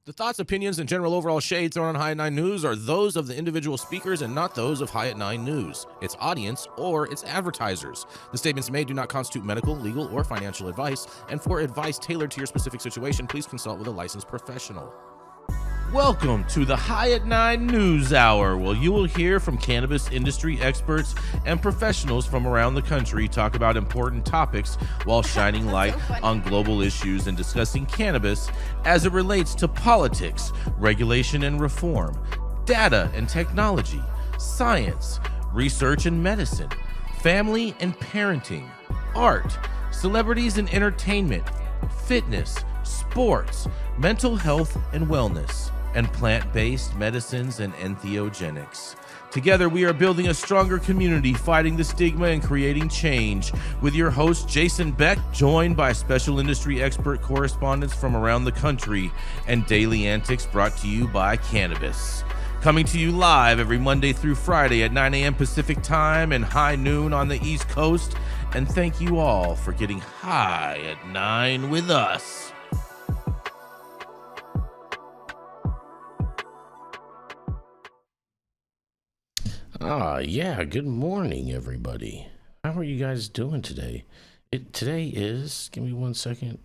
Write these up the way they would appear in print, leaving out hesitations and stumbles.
The thoughts, opinions, and general overall shades thrown on High at 9 News are those of the individual speakers and not those of High at 9 News, its audience, or its advertisers. The statements made do not constitute medical, legal, or financial advice, and for advice tailored to your specific situation, please consult with a licensed professional. Welcome to the High at 9 News Hour, where you will hear from cannabis industry experts and professionals from around the country talk about important topics while shining light on global issues and discussing cannabis as it relates to politics, regulation and reform, data and technology, science, research and medicine, family and parenting, art, celebrities and entertainment, fitness, sports, mental health and wellness, and plant-based medicines and entheogenics. Together, we are building a stronger community, fighting the stigma and creating change. With your host, Jason Beck, joined by special industry expert correspondents from around the country, and daily antics brought to you by Cannabis. Coming to you live every Monday through Friday at 9 a.m. Pacific Time and high noon on the East Coast. And thank you all for getting high at 9 with us. Yeah, good morning, everybody. How are you guys doing today? Today is, give me 1 second.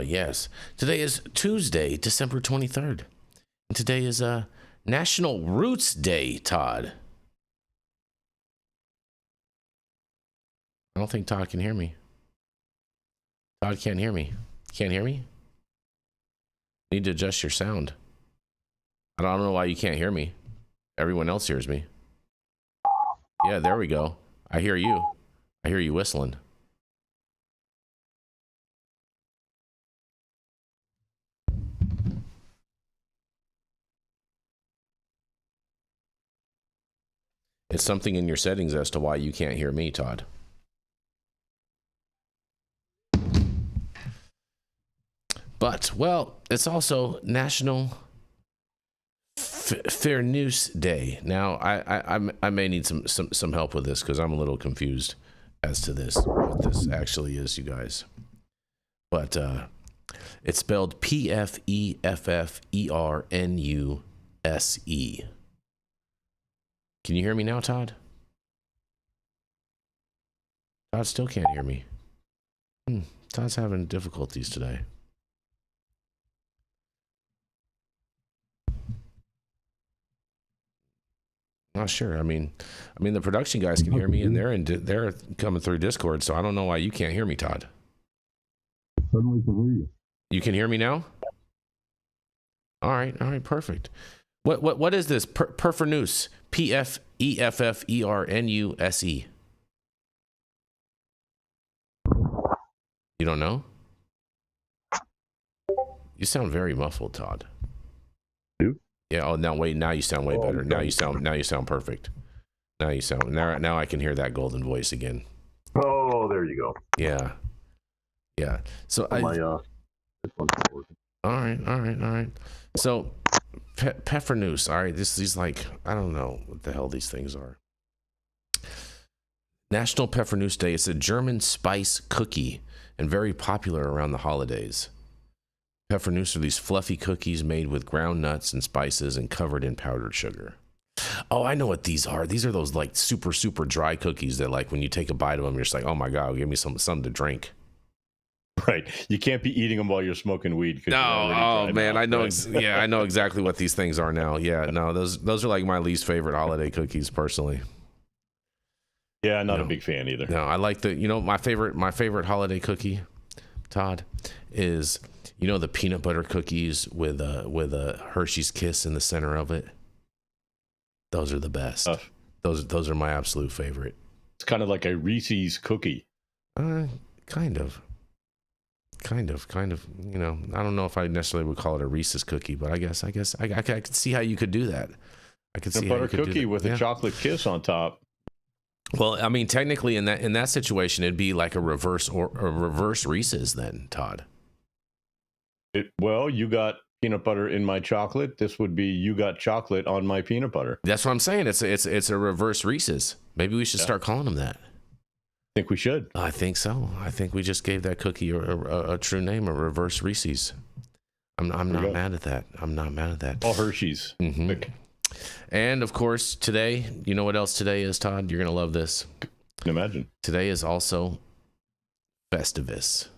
Yes. Today is Tuesday, December 23rd. And today is National Roots Day, Todd. I don't think Todd can hear me. Todd can't hear me. Can't hear me? Need to adjust your sound. I don't know why you can't hear me. Everyone else hears me. Yeah, there we go. I hear you. I hear you whistling. It's something in your settings as to why you can't hear me, Todd. But, well, it's also National Pfeffernuse Day. Now, I may need some help with this because I'm a little confused as to what this actually is, you guys. But it's spelled Pfeffernuse. Can you hear me now, Todd? Todd still can't hear me. Todd's having difficulties today. Not sure. I mean, the production guys can hear me, and they're coming through Discord. So I don't know why you can't hear me, Todd. Suddenly can hear you. You can hear me now. All right, perfect. What is this? Pfeffernuse. Pfeffernuse. You don't know? You sound very muffled, Todd. Yeah. Oh, now wait. Now you sound way better. Now you sound perfect. Now I can hear that golden voice again. Oh, there you go. Yeah. So this one's not working. All right. So Pfeffernuse. All right. These like, I don't know what the hell these things are. National Pfeffernuse Day. It's a German spice cookie and very popular around the holidays. Pfeffernuse are these fluffy cookies made with ground nuts and spices and covered in powdered sugar. Oh, I know what these are. These are those like super, super dry cookies that like when you take a bite of them, you're just like, oh my God, give me something to drink. Right. You can't be eating them while you're smoking weed. No, oh man, I know. I know exactly what these things are now. Yeah, no, those are like my least favorite holiday cookies personally. Yeah, not a big fan either. No, I like my favorite holiday cookie, Todd, is the peanut butter cookies with a Hershey's Kiss in the center of it. Those are the best. Those are my absolute favorite. It's kind of like a Reese's cookie. Kind of. I don't know if I necessarily would call it a Reese's cookie, but I guess I could see how you could do that. I could see a butter cookie with a chocolate kiss on top. Well, I mean, technically in that situation, it'd be like a reverse Reese's then, Todd. Well, you got peanut butter in my chocolate. This would be you got chocolate on my peanut butter. That's what I'm saying. It's a reverse Reese's. Maybe we should start calling them that. I think we should. I think so. I think we just gave that cookie a true name, a reverse Reese's. I'm not mad at that. I'm not mad at that. All Hershey's. Mm-hmm. And of course, today, you know what else today is, Todd? You're gonna love this. Imagine. Today is also Festivus.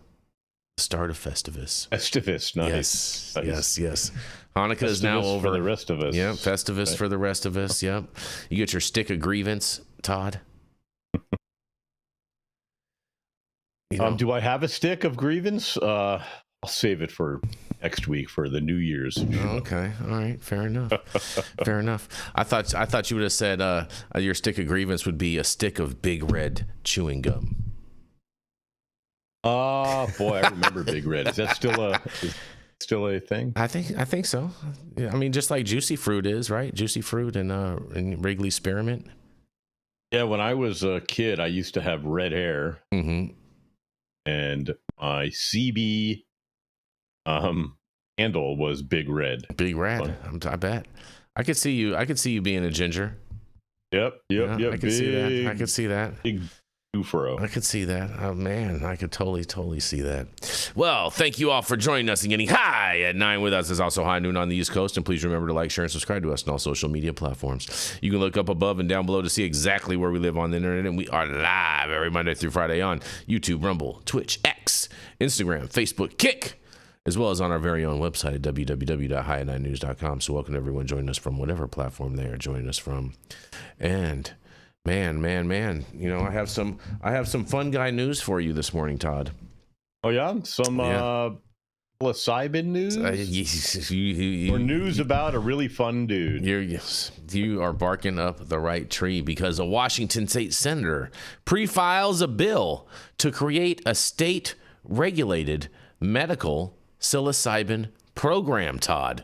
The start of Festivus. Festivus, nice. Yes. Hanukkah Festivus is now over. For the rest of us. Yep, Festivus right. for the rest of us. Yep. You get your stick of grievance, Todd. Do I have a stick of grievance? I'll save it for next week for the New Year's. Okay, all right, fair enough. Fair enough. I thought you would have said your stick of grievance would be a stick of Big Red chewing gum. Oh boy, I remember Big Red. Is that still a thing? I think so. Yeah, I mean, just like Juicy Fruit is, right? Juicy Fruit and Wrigley's Spearmint. Yeah, when I was a kid, I used to have red hair, and my CB handle was Big Red. Big Red. I bet. I could see you being a ginger. Yep. I could see that. I could see that. Big Ufro. I could see that. Oh man, I could totally see that. Well, thank you all for joining us and getting high at 9 with us. It's also high noon on the East Coast, and please remember to like, share, and subscribe to us on all social media platforms. You can look up above and down below to see exactly where we live on the internet, and we are live every Monday through Friday on YouTube, Rumble, Twitch, X, Instagram, Facebook, Kick, as well as on our very own website at www.high9news.com. So welcome everyone joining us from whatever platform they are joining us from. And man, you know, I have some fun guy news for you this morning, Todd. Oh yeah, some Psilocybin news, or news about a really fun dude. You are barking up the right tree, because a Washington state senator pre-files a bill to create a state-regulated medical psilocybin program, Todd.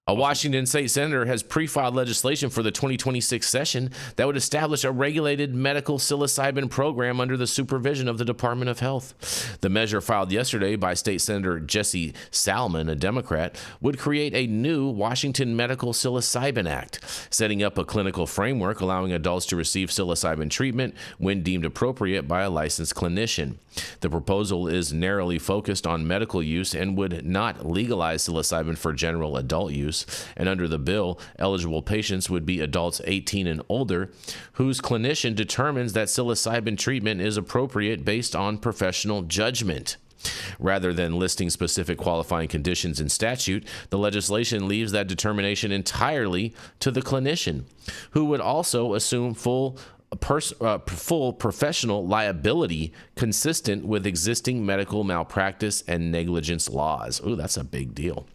A Washington state senator has pre-filed legislation for the 2026 session that would establish a regulated medical psilocybin program under the supervision of the Department of Health. The measure, filed yesterday by State Senator Jesse Salmon, a Democrat, would create a new Washington Medical Psilocybin Act, setting up a clinical framework allowing adults to receive psilocybin treatment when deemed appropriate by a licensed clinician. The proposal is narrowly focused on medical use and would not legalize psilocybin for general adult use. And under the bill, eligible patients would be adults 18 and older whose clinician determines that psilocybin treatment is appropriate based on professional judgment. Rather than listing specific qualifying conditions in statute, the legislation leaves that determination entirely to the clinician, who would also assume full professional liability consistent with existing medical malpractice and negligence laws. Ooh, that's a big deal.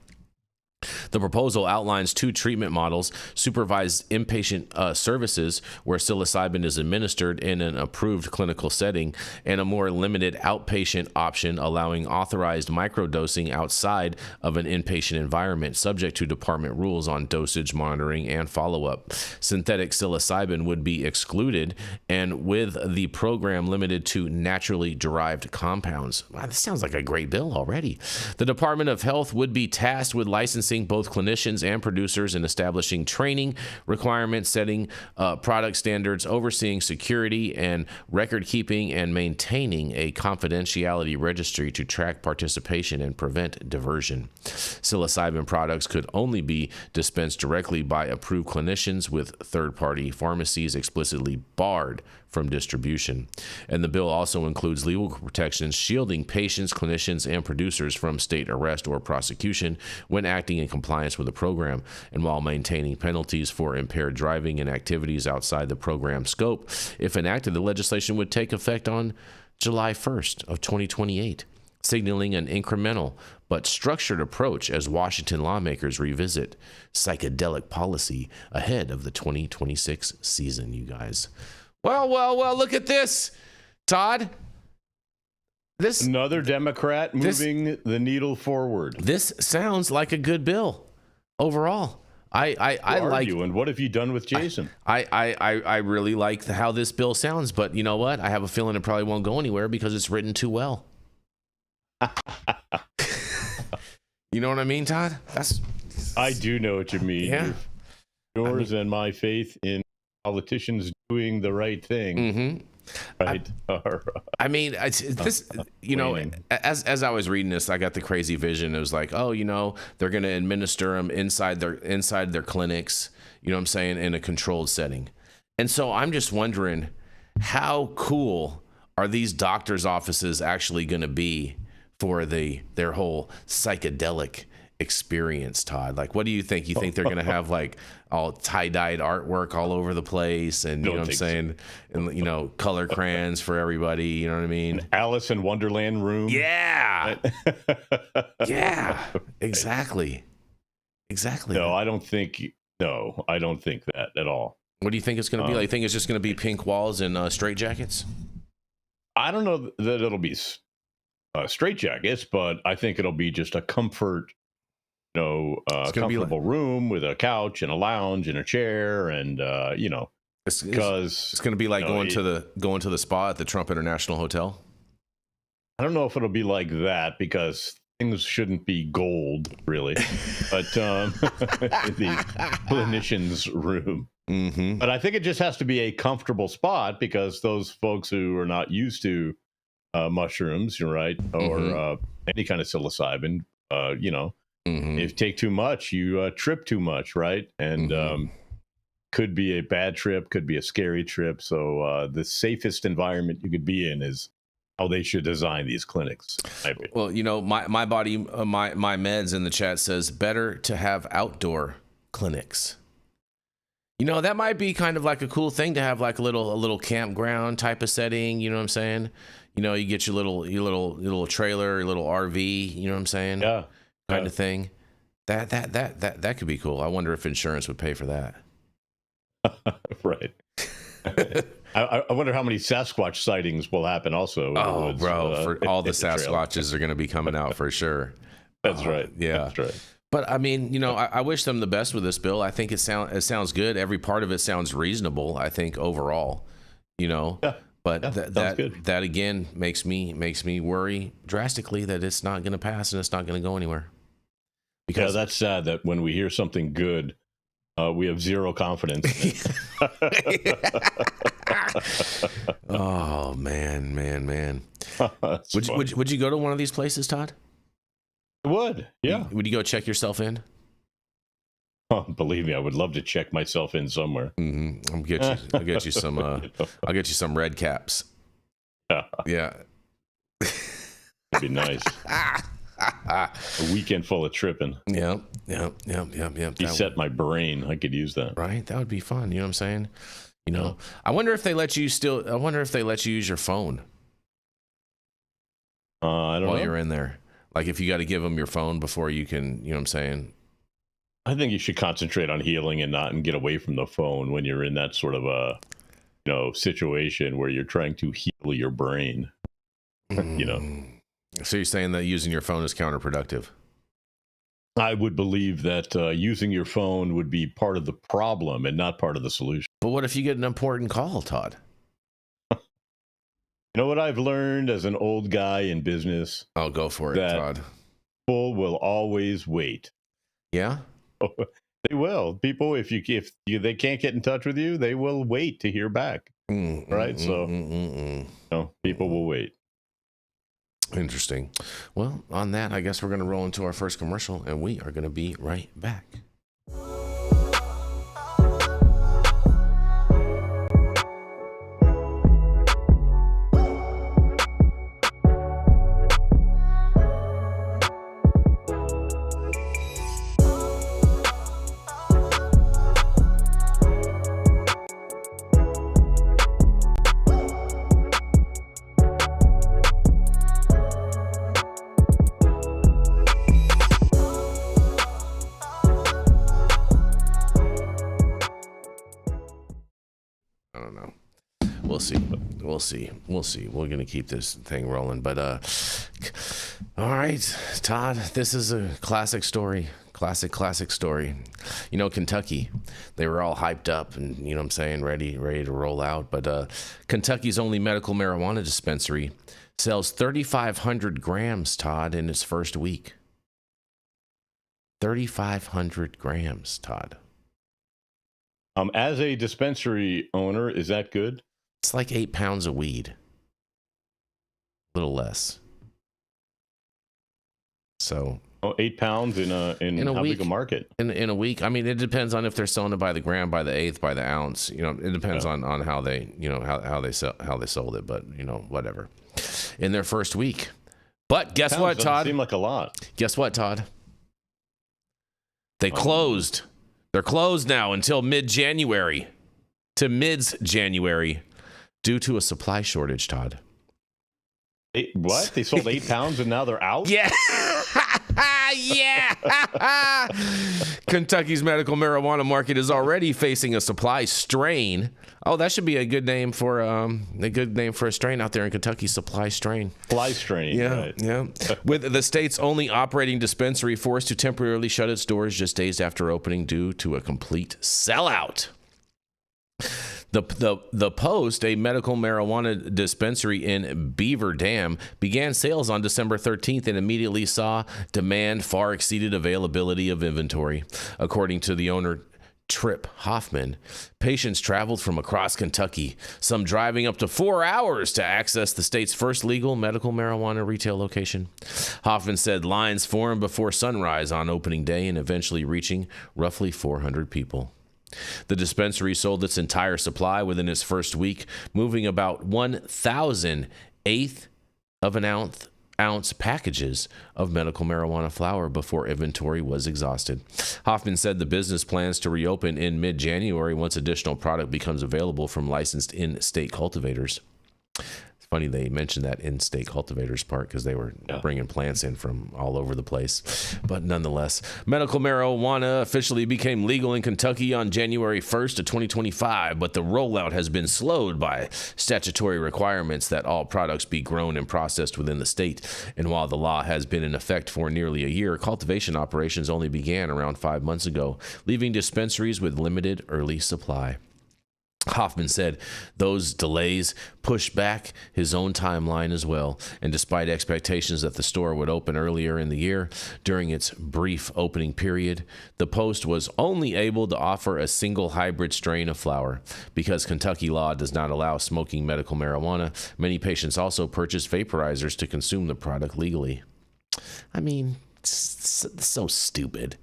The proposal outlines 2 treatment models: supervised inpatient services, where psilocybin is administered in an approved clinical setting, and a more limited outpatient option allowing authorized microdosing outside of an inpatient environment, subject to department rules on dosage, monitoring, and follow-up. Synthetic psilocybin would be excluded, and with the program limited to naturally derived compounds. Wow, this sounds like a great bill already. The Department of Health would be tasked with licensing both clinicians and producers and establishing training requirements, setting product standards, overseeing security and record keeping, and maintaining a confidentiality registry to track participation and prevent diversion. Psilocybin products could only be dispensed directly by approved clinicians, with third-party pharmacies explicitly barred from distribution. And the bill also includes legal protections shielding patients, clinicians, and producers from state arrest or prosecution when acting in compliance with the program, and while maintaining penalties for impaired driving and activities outside the program scope. If enacted, the legislation would take effect on July 1st of 2028, signaling an incremental but structured approach as Washington lawmakers revisit psychedelic policy ahead of the 2026 season, you guys. Well, look at this, Todd. Another Democrat moving the needle forward. This sounds like a good bill overall. I like. And what have you done with Jason? I really like how this bill sounds, but you know what? I have a feeling it probably won't go anywhere because it's written too well. You know what I mean, Todd? I do know what you mean. Yeah. Yours and my faith in politicians doing the right thing. Mm-hmm. right? I mean, this, you know, as I was reading this, I got the crazy vision. It was like, oh, you know, they're going to administer them inside their clinics, you know what I'm saying, in a controlled setting. And so I'm just wondering, how cool are these doctors' offices actually going to be for their whole psychedelic experience, Todd? Like, what do you think? You think they're going to have like all tie-dyed artwork all over the place, and you know what I'm saying, and you know, color crayons for everybody, you know what I mean? An Alice in Wonderland room. Yeah. Yeah. Exactly. No, I don't think that at all. What do you think it's going to be like? You think it's just going to be pink walls and straitjackets? I don't know that it'll be straitjackets, but I think it'll be just a comfort, comfortable room with a couch and a lounge and a chair, and because it's going to be like going to the spa at the Trump International Hotel. I don't know if it'll be like that, because things shouldn't be gold, really, but in the clinician's room. Mm-hmm. But I think it just has to be a comfortable spot, because those folks who are not used to mushrooms, right, or any kind of psilocybin, if you take too much, you trip too much, right? And could be a bad trip, could be a scary trip. So the safest environment you could be in is how they should design these clinics. Well, you know, my body, my meds in the chat says better to have outdoor clinics. You know, that might be kind of like a cool thing to have, like a little campground type of setting. You know what I'm saying? You know, you get your little trailer, your little RV. You know what I'm saying? Yeah, kind of thing. That could be cool. I wonder if insurance would pay for that. Right. I wonder how many Sasquatch sightings will happen also. Oh, bro, for all the Sasquatches are going to be coming out for sure. That's right. Yeah. That's right. But I mean, you know, I wish them the best with this bill. I think it sounds good. Every part of it sounds reasonable, I think, overall, you know. Yeah. But good. that again makes me worry drastically that it's not going to pass and it's not going to go anywhere. Because that's sad that when we hear something good, we have zero confidence. Oh man. Would you go to one of these places, Todd? I would, yeah. Would you go check yourself in? Oh, believe me, I would love to check myself in somewhere. Mm-hmm. I'll get you some. I'll get you some red caps. Yeah, that'd be nice. A weekend full of tripping. Yep. Reset my brain. I could use that. Right, that would be fun. You know what I'm saying? You know, I wonder if they let you use your phone. I don't know. While you're in there. Like if you got to give them your phone before you can, you know what I'm saying? I think you should concentrate on healing and get away from the phone when you're in that sort of a, situation where you're trying to heal your brain. So you're saying that using your phone is counterproductive? I would believe that using your phone would be part of the problem and not part of the solution. But what if you get an important call, Todd? You know what I've learned as an old guy in business? I'll go for it, Todd. People will always wait. Yeah? They will. People, if they can't get in touch with you, they will wait to hear back. Right? People will wait. Interesting. Well, on that, I guess we're going to roll into our first commercial, and we are going to be right back. We'll see. We're going to keep this thing rolling. But, all right, Todd, this is a classic story. Classic story. You know, Kentucky, they were all hyped up and, you know what I'm saying, ready to roll out. But Kentucky's only medical marijuana dispensary sells 3,500 grams, Todd, in its first week. 3,500 grams, Todd. As a dispensary owner, is that good? It's like 8 pounds of weed. A little less. So 8 pounds in how week, big a market? In a week. I mean, it depends on if they're selling it by the gram, by the eighth, by the ounce. It depends on how they, how they sold it. But whatever. In their first week. But guess what, Todd? Seem like a lot. Guess what, Todd? They closed. They're closed now until mid-January. To mids-January, due to a supply shortage, Todd. What? They sold 8 pounds and now they're out? Yeah. Yeah. Kentucky's medical marijuana market is already facing a supply strain. Oh, that should be a good name for a strain out there in Kentucky. Supply strain. Supply strain. Yeah, right. yeah. With the state's only operating dispensary forced to temporarily shut its doors just days after opening due to a complete sellout. The Post, a medical marijuana dispensary in Beaver Dam, began sales on December 13th and immediately saw demand far exceeded availability of inventory. According to the owner, Trip Hoffman, patients traveled from across Kentucky, some driving up to 4 hours to access the state's first legal medical marijuana retail location. Hoffman said lines formed before sunrise on opening day and eventually reaching roughly 400 people. The dispensary sold its entire supply within its first week, moving about 1,000 eighth of an ounce packages of medical marijuana flower before inventory was exhausted. Hoffman said the business plans to reopen in mid-January once additional product becomes available from licensed in-state cultivators. It's funny they mentioned that in-state cultivators part because they were bringing plants in from all over the place. But nonetheless, medical marijuana officially became legal in Kentucky on January 1st of 2025, but the rollout has been slowed by statutory requirements that all products be grown and processed within the state. And while the law has been in effect for nearly a year, cultivation operations only began around 5 months ago, leaving dispensaries with limited early supply. Hoffman said those delays pushed back his own timeline as well, and despite expectations that the store would open earlier in the year, during its brief opening period, the Post was only able to offer a single hybrid strain of flower. Because Kentucky law does not allow smoking medical marijuana, many patients also purchase vaporizers to consume the product legally. I mean, it's so stupid.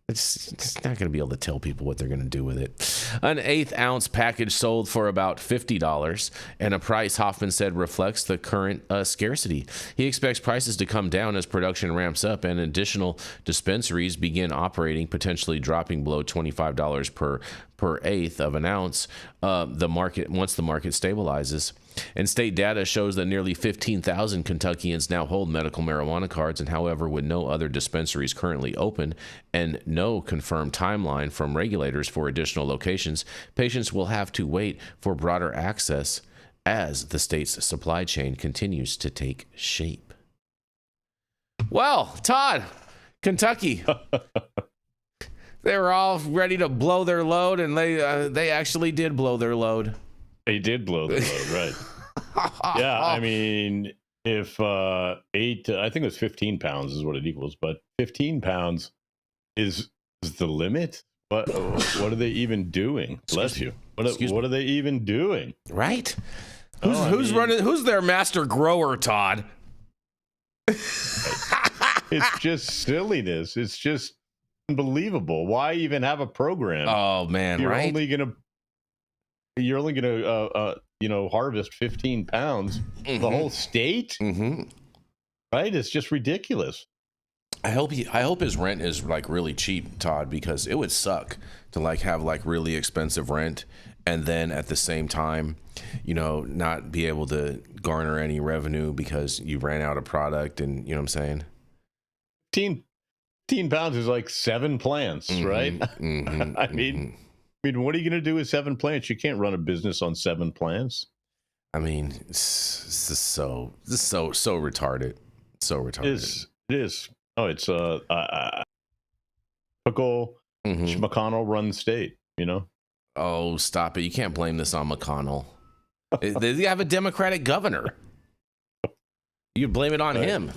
It's not going to be able to tell people what they're going to do with it. An eighth ounce package sold for about $50, and a price Hoffman said reflects the current scarcity. He expects prices to come down as production ramps up and additional dispensaries begin operating, potentially dropping below $25 per eighth of an ounce. Once the market stabilizes. And state data shows that nearly 15,000 Kentuckians now hold medical marijuana cards, and however, with no other dispensaries currently open and no confirmed timeline from regulators for additional locations, patients will have to wait for broader access as the state's supply chain continues to take shape. Well, Todd, Kentucky. They were all ready to blow their load, and they actually did blow their load. They did blow the load, right? Yeah, I mean, if 8, I think it was 15 pounds is what it equals, but 15 pounds is the limit. What are they even doing? Bless you. What are they even doing? Right? Who's their master grower, Todd? It's just silliness. It's just unbelievable. Why even have a program? Oh man, you're right? You're only gonna harvest 15 pounds the whole state, right? It's just ridiculous. I hope his rent is like really cheap, Todd, because it would suck to like have like really expensive rent and then at the same time, not be able to garner any revenue because you ran out of product, and you know what I'm saying? 15 pounds is like 7 plants, right? I mean, what are you going to do with 7 plants? You can't run a business on 7 plants. I mean, it's so retarded. So retarded. It is. Oh, it's typical McConnell run state, Oh, stop it. You can't blame this on McConnell. They have a Democratic governor. You blame it on him.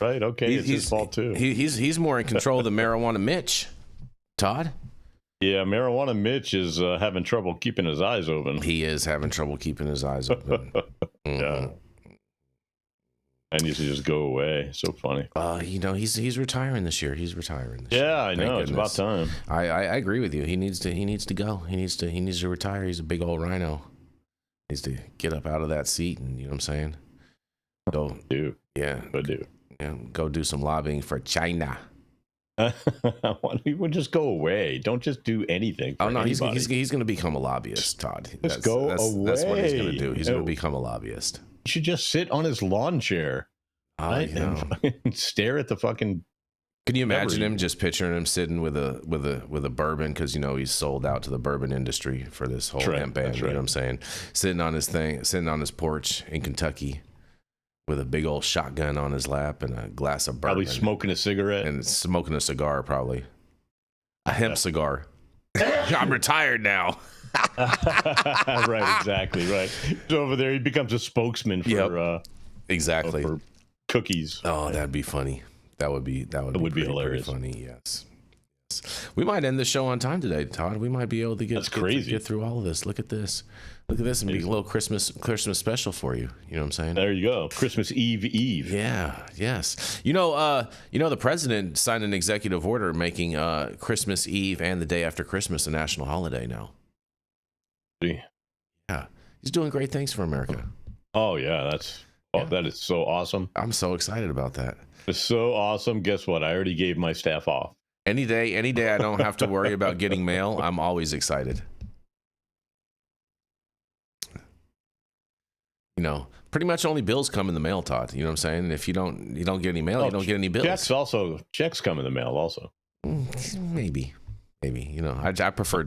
Right. Okay. It's his fault too. He's more in control than Marijuana Mitch. Todd? Yeah, marijuana Mitch is having trouble keeping his eyes open. He is having trouble keeping his eyes open. Yeah. I need to just go away. So funny. He's retiring this year. He's retiring this year. Yeah, I know. It's about time. I agree with you. He needs to go. He needs to retire. He's a big old rhino. He needs to get up out of that seat and, you know what I'm saying? Go do. Yeah. Go do. Yeah, go do some lobbying for China. He would just go away. Don't just do anything. Oh no, he's going to become a lobbyist, Todd. Just go away. That's what he's going to do. He's going to become a lobbyist. He should just sit on his lawn chair, right? And stare at the fucking. Can you imagine him just picturing him sitting with a bourbon, because he's sold out to the bourbon industry for this whole hemp ban. You know what I'm saying? Sitting on his porch in Kentucky, with a big old shotgun on his lap and a glass of bourbon. Probably smoking a cigarette. And smoking a cigar, probably. A hemp cigar. I'm retired now. Right, exactly, right. So over there, he becomes a spokesman for exactly for cookies. Oh, that'd be funny. That would be be hilarious. Pretty funny, yes. We might end the show on time today, Todd. We might be able to get through all of this. Look at this. Look at this, and be a little Christmas special for you. You know what I'm saying? There you go. Christmas Eve. Yeah. Yes. The president signed an executive order making Christmas Eve and the day after Christmas a national holiday now. Yeah. He's doing great things for America. Oh yeah, that is so awesome. I'm so excited about that. It's so awesome. Guess what? I already gave my staff off. Any day I don't have to worry about getting mail, I'm always excited. Pretty much only bills come in the mail, Todd. You know what I'm saying? And if you don't get any mail, you don't get any bills. Checks come in the mail also. Maybe. I prefer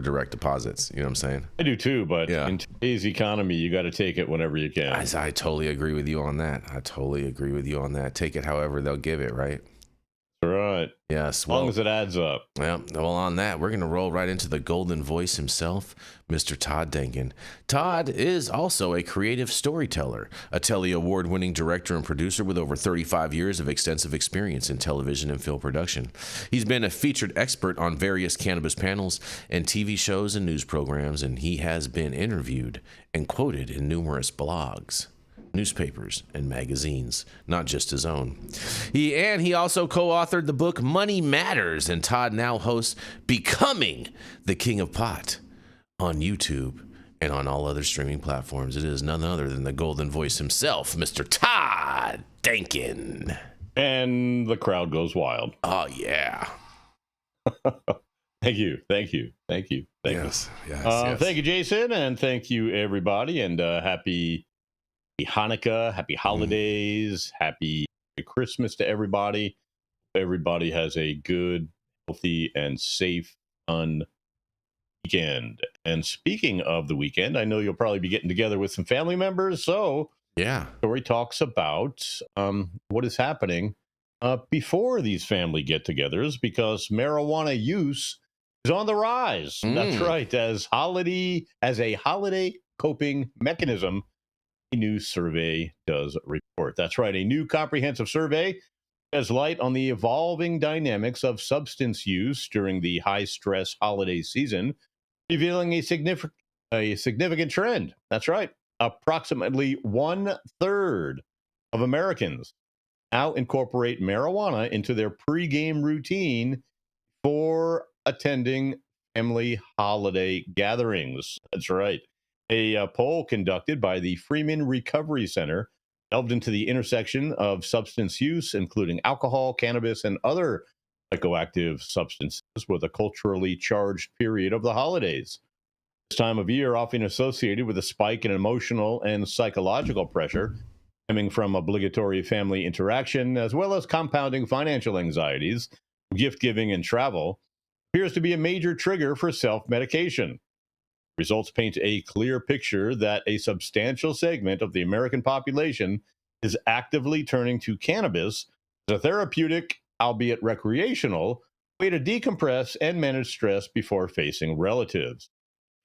direct deposits. You know what I'm saying? I do too, but in today's economy, you got to take it whenever you can. I totally agree with you on that. Take it however they'll give it, right? Right. Yes. As long as it adds up. Well, on that, we're going to roll right into the golden voice himself, Mr. Todd Denkin. Todd is also a creative storyteller, a Telly Award-winning director and producer with over 35 years of extensive experience in television and film production. He's been a featured expert on various cannabis panels and TV shows and news programs, and he has been interviewed and quoted in numerous blogs, newspapers, and magazines, not just his own. He also co-authored the book Money Matters, and Todd now hosts Becoming the King of Pot on YouTube and on all other streaming platforms. It is none other than the golden voice himself, Mr. Todd Denkin. And the crowd goes wild. Oh, yeah. Thank you. Yes. Thank you, Jason, and thank you, everybody, and happy Hanukkah, happy holidays, happy Christmas to everybody. Everybody has a good, healthy, and safe, fun weekend. And speaking of the weekend, I know you'll probably be getting together with some family members. So, story talks about what is happening before these family get-togethers, because marijuana use is on the rise. That's right, as a holiday coping mechanism. A new survey does report. That's right. A new comprehensive survey sheds light on the evolving dynamics of substance use during the high-stress holiday season, revealing a significant trend. That's right. Approximately 1/3 of Americans now incorporate marijuana into their pregame routine for attending family holiday gatherings. That's right. A poll conducted by the Freeman Recovery Center delved into the intersection of substance use, including alcohol, cannabis, and other psychoactive substances, with a culturally charged period of the holidays. This time of year often associated with a spike in emotional and psychological pressure stemming from obligatory family interaction, as well as compounding financial anxieties, gift giving, and travel, appears to be a major trigger for self-medication. Results paint a clear picture that a substantial segment of the American population is actively turning to cannabis as a therapeutic, albeit recreational, way to decompress and manage stress before facing relatives.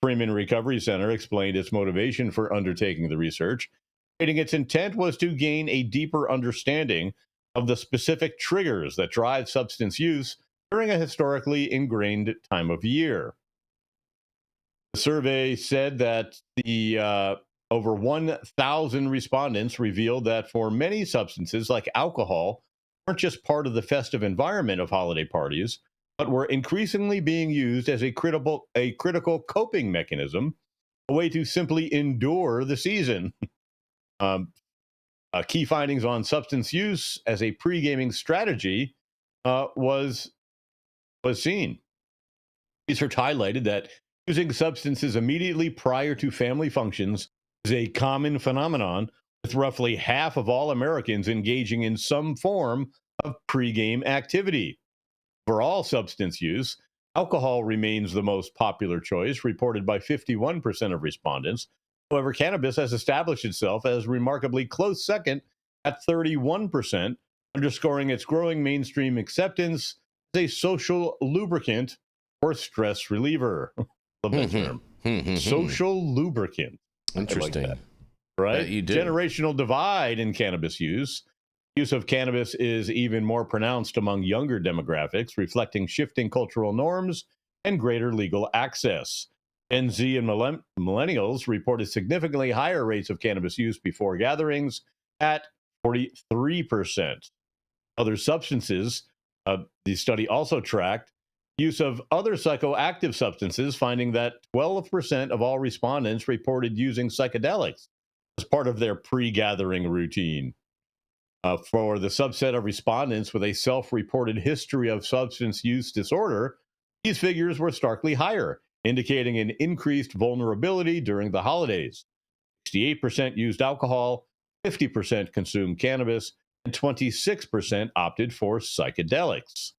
Freeman Recovery Center explained its motivation for undertaking the research, stating its intent was to gain a deeper understanding of the specific triggers that drive substance use during a historically ingrained time of year. The survey said that the over 1,000 respondents revealed that for many substances like alcohol weren't just part of the festive environment of holiday parties, but were increasingly being used as a critical coping mechanism, a way to simply endure the season. Key findings on substance use as a pre-gaming strategy was seen. Research highlighted that using substances immediately prior to family functions is a common phenomenon, with roughly half of all Americans engaging in some form of pre-game activity. For all substance use, alcohol remains the most popular choice, reported by 51% of respondents. However, cannabis has established itself as remarkably close second at 31%, underscoring its growing mainstream acceptance as a social lubricant or stress reliever. Love that term. Social lubricant. Interesting. I like that. Right? You do. Generational divide in cannabis use. Use of cannabis is even more pronounced among younger demographics, reflecting shifting cultural norms and greater legal access. Gen Z and millennials reported significantly higher rates of cannabis use before gatherings at 43%. Other substances, the study also tracked use of other psychoactive substances, finding that 12% of all respondents reported using psychedelics as part of their pre-gathering routine. For the subset of respondents with a self-reported history of substance use disorder, these figures were starkly higher, indicating an increased vulnerability during the holidays. 68% used alcohol, 50% consumed cannabis, and 26% opted for psychedelics.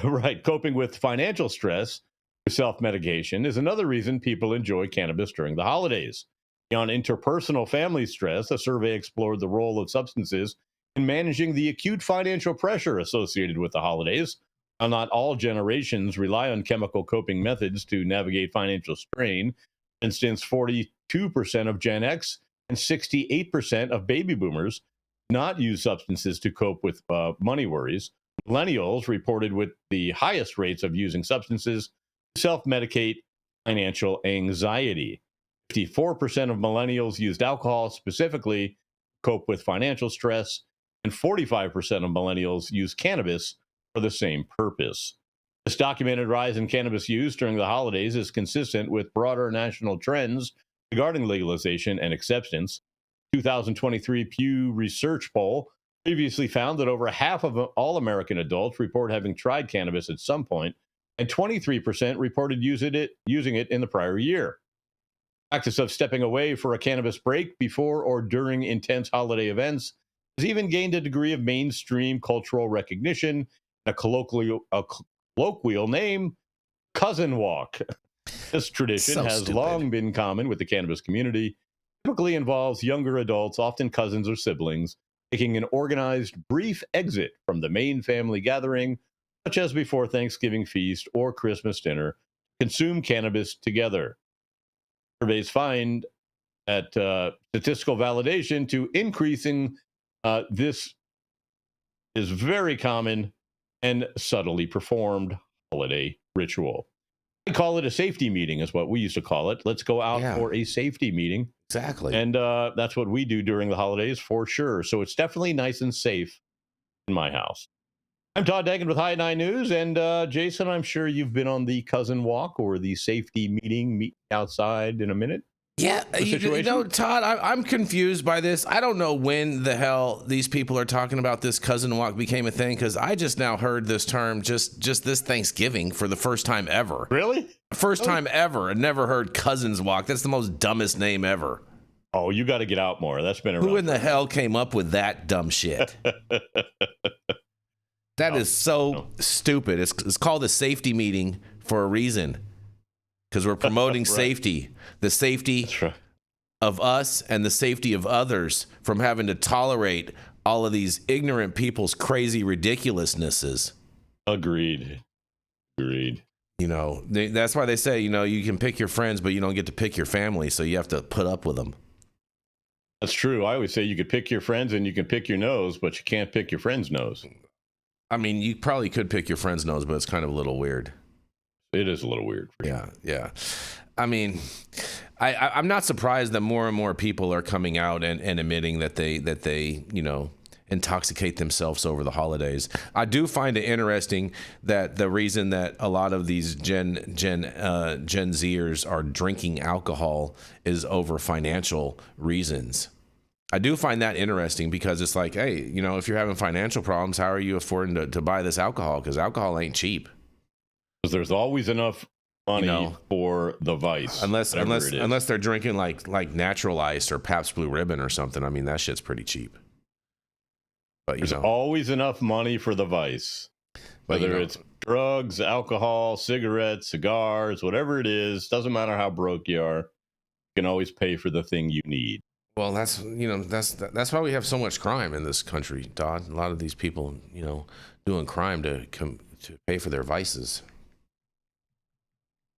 Right. Coping with financial stress through self-medication is another reason people enjoy cannabis during the holidays. Beyond interpersonal family stress, a survey explored the role of substances in managing the acute financial pressure associated with the holidays. While not all generations rely on chemical coping methods to navigate financial strain, for instance, 42% of Gen X and 68% of baby boomers not use substances to cope with money worries. Millennials reported with the highest rates of using substances to self-medicate financial anxiety. 54% of millennials used alcohol specifically to cope with financial stress, and 45% of millennials use cannabis for the same purpose. This documented rise in cannabis use during the holidays is consistent with broader national trends regarding legalization and acceptance. 2023 Pew Research poll previously found that over half of all American adults report having tried cannabis at some point, and 23% reported using it in the prior year. Practice of stepping away for a cannabis break before or during intense holiday events has even gained a degree of mainstream cultural recognition, a colloquial name, cousin walk. This tradition has long been common with the cannabis community. Typically involves younger adults, often cousins or siblings, taking an organized, brief exit from the main family gathering, such as before Thanksgiving feast or Christmas dinner, consume cannabis together. Surveys find that statistical validation to increasing this is very common and subtly performed holiday ritual. We call it a safety meeting is what we used to call it. Let's go out for a safety meeting. Exactly. And that's what we do during the holidays for sure. So it's definitely nice and safe in my house. I'm Todd Denkin with High 9 News. And Jason, I'm sure you've been on the cousin walk or the safety meet outside in a minute. Yeah, you know, Todd, I'm confused by this. I don't know when the hell these people are talking about this cousin walk became a thing, because I just now heard this term just this Thanksgiving for the first time ever. Really? First time ever. I never heard cousins walk. That's the most dumbest name ever. Oh, you got to get out more. That's been around. Who in the hell came up with that dumb shit? That is so stupid. It's called a safety meeting for a reason. Because we're promoting safety, the safety of us and the safety of others from having to tolerate all of these ignorant people's crazy ridiculousnesses. Agreed. You know, that's why they say, you know, you can pick your friends, but you don't get to pick your family. So you have to put up with them. That's true. I always say you could pick your friends and you can pick your nose, but you can't pick your friend's nose. I mean, you probably could pick your friend's nose, but it's kind of a little weird. It is a little weird. Yeah. I mean, I'm not surprised that more and more people are coming out and admitting that they intoxicate themselves over the holidays. I do find it interesting that the reason that a lot of these Gen Zers are drinking alcohol is over financial reasons. I do find that interesting because it's like, hey, if you're having financial problems, how are you affording to buy this alcohol? Because alcohol ain't cheap. Because there's always enough money for the vice, unless they're drinking like natural ice or Pabst Blue Ribbon or something. I mean, that shit's pretty cheap. But there's always enough money for the vice, whether it's drugs, alcohol, cigarettes, cigars, whatever it is. Doesn't matter how broke you are, you can always pay for the thing you need. Well, that's why we have so much crime in this country, Todd. A lot of these people, doing crime to pay for their vices.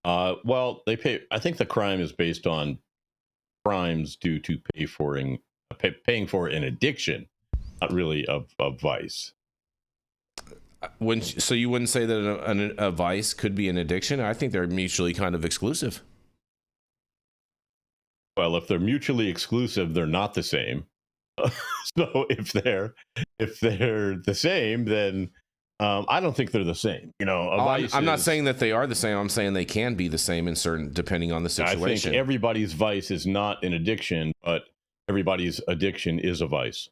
Well, they pay. I think the crime is based on crimes due to paying for an addiction, not really a vice. So you wouldn't say that a vice could be an addiction? I think they're mutually kind of exclusive. Well, if they're mutually exclusive, they're not the same. So if they're the same, then I don't think they're the same. I'm not saying that they are the same. I'm saying they can be the same in certain, depending on the situation. I think everybody's vice is not an addiction, but everybody's addiction is a vice.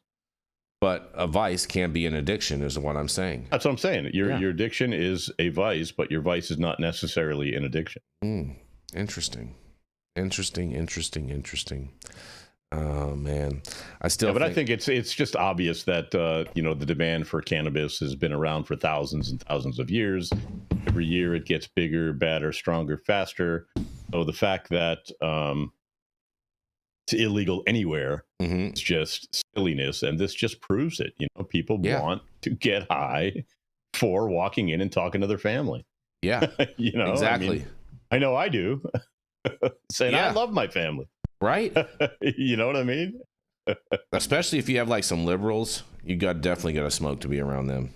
But a vice can be an addiction, is what I'm saying. That's what I'm saying. Your addiction is a vice, but your vice is not necessarily an addiction. Interesting. Oh man, I think it's just obvious that the demand for cannabis has been around for thousands and thousands of years. Every year it gets bigger, better, stronger, faster. So the fact that it's illegal anywhere, it's just silliness, and this just proves it. People want to get high for walking in and talking to their family. Yeah, exactly. I know I do. Saying I love my family. Right. You know what I mean? Especially if you have like some liberals, you definitely got to smoke to be around them.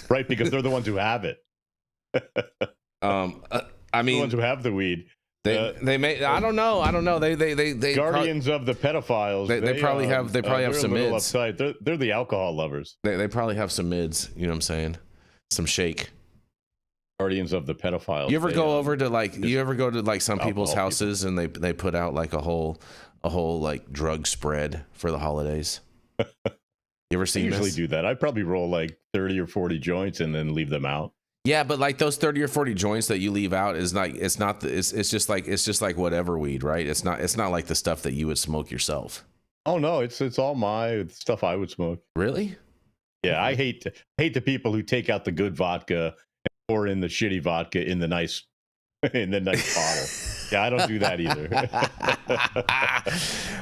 Right, because they're the ones who have it. I mean, the ones who have the weed. They may. I don't know. They guardians of the pedophiles. They probably have some mids. They're the alcohol lovers. They probably have some mids. You know what I'm saying? Some shake. Guardians of the pedophiles. You ever go to some people's houses and they put out like a whole like drug spread for the holidays? You ever seen this? I usually do that. I probably roll like 30 or 40 joints and then leave them out. Yeah, but like those 30 or 40 joints that you leave out is like it's just like whatever weed, right? It's not like the stuff that you would smoke yourself. Oh no, it's all my stuff I would smoke. Really? Yeah, I hate the people who take out the good vodka or in the shitty vodka in the nice bottle. Yeah, I don't do that either.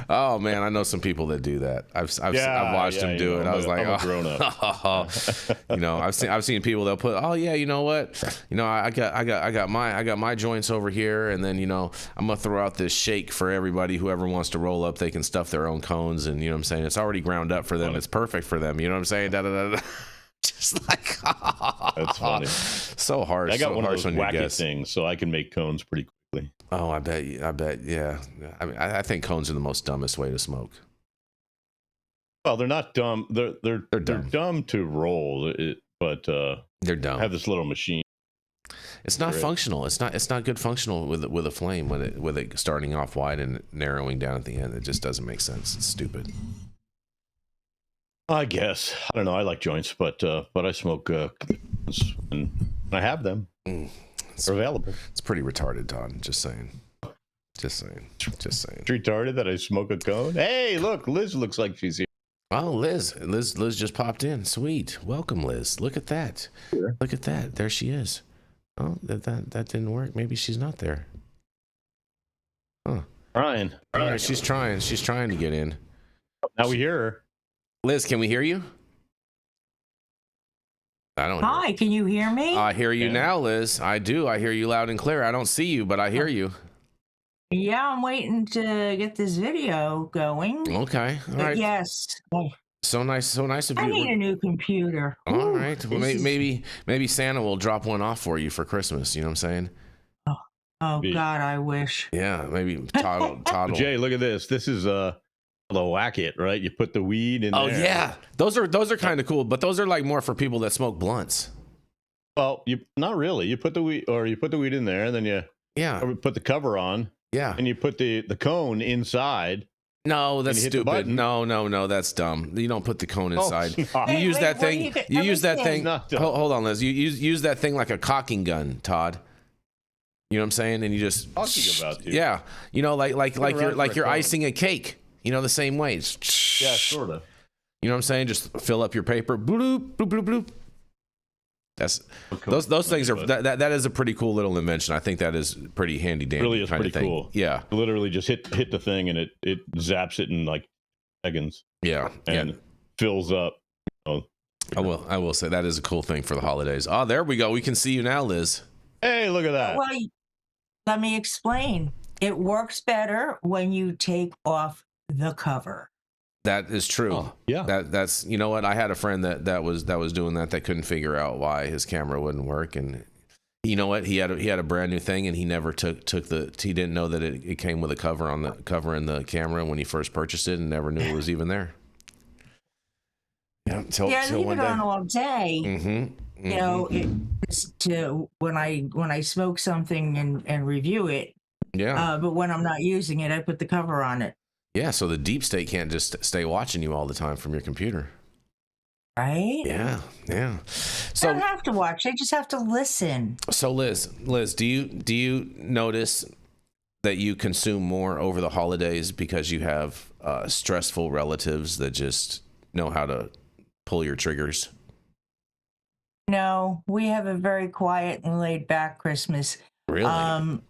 Oh man, I know some people that do that. I've watched them do it. I was like, grown up. I've seen people they'll put, oh yeah, you know what? I got my joints over here, and then I'm gonna throw out this shake for everybody. Whoever wants to roll up, they can stuff their own cones, and you know what I'm saying? It's already ground up for them. It's perfect for them. You know what I'm saying? Da, da, da, da. Just like that's funny. So harsh. I got one of those wacky guess. things, so I can make cones pretty quickly. Oh, I bet. Yeah. I mean, I think cones are the most dumbest way to smoke. Well, they're not dumb. They're dumb to roll, but they're dumb. Have this little machine. It's not functional. It's not good functional with a flame with it starting off wide and narrowing down at the end. It just doesn't make sense. It's stupid. I guess. I don't know. I like joints, but I smoke and I have them. They're available. It's pretty retarded, Todd. Just saying. It's retarded that I smoke a cone. Hey, look, Liz looks like she's here. Oh, Liz just popped in. Sweet. Welcome, Liz. Look at that. Sure. Look at that. There she is. Oh, that didn't work. Maybe she's not there. Huh. Trying. Yeah, she's trying to get in. Now we hear her. Liz, can we hear you? I don't. Hi, can you hear me? I hear you now, Liz. I do. I hear you loud and clear. I don't see you, but I hear you. Yeah, I'm waiting to get this video going. Okay. All right. Yes. So nice of I you. need a new computer. All Ooh, right. Well, this is- maybe Santa will drop one off for you for Christmas. You know what I'm saying? Oh God, I wish. Yeah, maybe Todd will. Jay, look at this. This is the whack it, right? You put the weed in Oh there. yeah, those are kind of cool, but those are like more for people that smoke blunts. Well, you not really. You put the weed in there, and then you put the cover on. Yeah. And you put the cone inside. No, that's stupid. No, that's dumb. You don't put the cone inside. Oh, you use that thing. You use that thing. Not Hold on, Liz. You use that thing like a cocking gun, Todd. You know what I'm saying? And you just talking about you. Yeah. You know, like you're icing a cake. You know, the same way. Yeah, sort of. You know what I'm saying? Just fill up your paper. Bloop, bloop, bloop, bloop. That's those things are that is a pretty cool little invention. I think that is pretty handy dandy. Really is kind pretty of thing. cool. Yeah. Literally just hit the thing and it zaps it in like seconds. Yeah. And fills up. I will say that is a cool thing for the holidays. Oh, there we go. We can see you now, Liz. Hey, look at that. Well, let me explain. It works better when you take off the cover. That is true. Oh, yeah. That's you know what? I had a friend that was doing that couldn't figure out why his camera wouldn't work, and you know what? He had a brand new thing, and he never took he didn't know that it came with a cover on the cover in the camera when he first purchased it, and never knew it was even there. Yeah, till leave one it day. on all day. Mm-hmm. You know, it's to when I smoke something and review it. Yeah. But when I'm not using it, I put the cover on it. Yeah, so the deep state can't just stay watching you all the time from your computer. Right? Yeah. So I don't have to watch. I just have to listen. So Liz, do you notice that you consume more over the holidays because you have stressful relatives that just know how to pull your triggers? No, we have a very quiet and laid back Christmas. Really?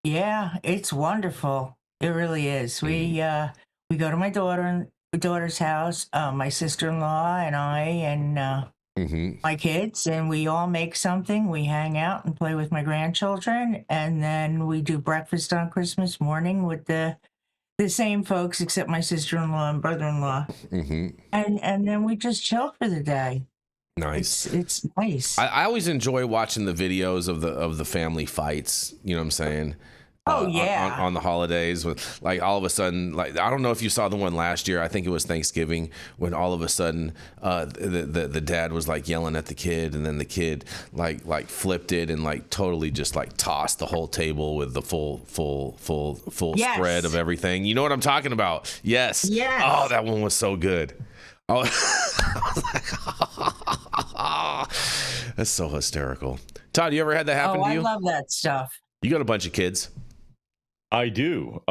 Yeah, it's wonderful. It really is. We go to my daughter's house, my sister-in-law and I and my kids, and we all make something. We hang out and play with my grandchildren, and then we do breakfast on Christmas morning with the same folks except my sister-in-law and brother-in-law. And then we just chill for the day. Nice. It's nice. I always enjoy watching the videos of the family fights. You know what I'm saying? Oh yeah. On the holidays, with like all of a sudden, like I don't know if you saw the one last year. I think it was Thanksgiving when all of a sudden the dad was like yelling at the kid, and then the kid like flipped it and like totally just like tossed the whole table with the full Yes. spread of everything. You know what I'm talking about? Yes. Yes. Oh, that one was so good. Oh, that's so hysterical. Todd, you ever had that happen to you? I love that stuff. You got a bunch of kids. I do.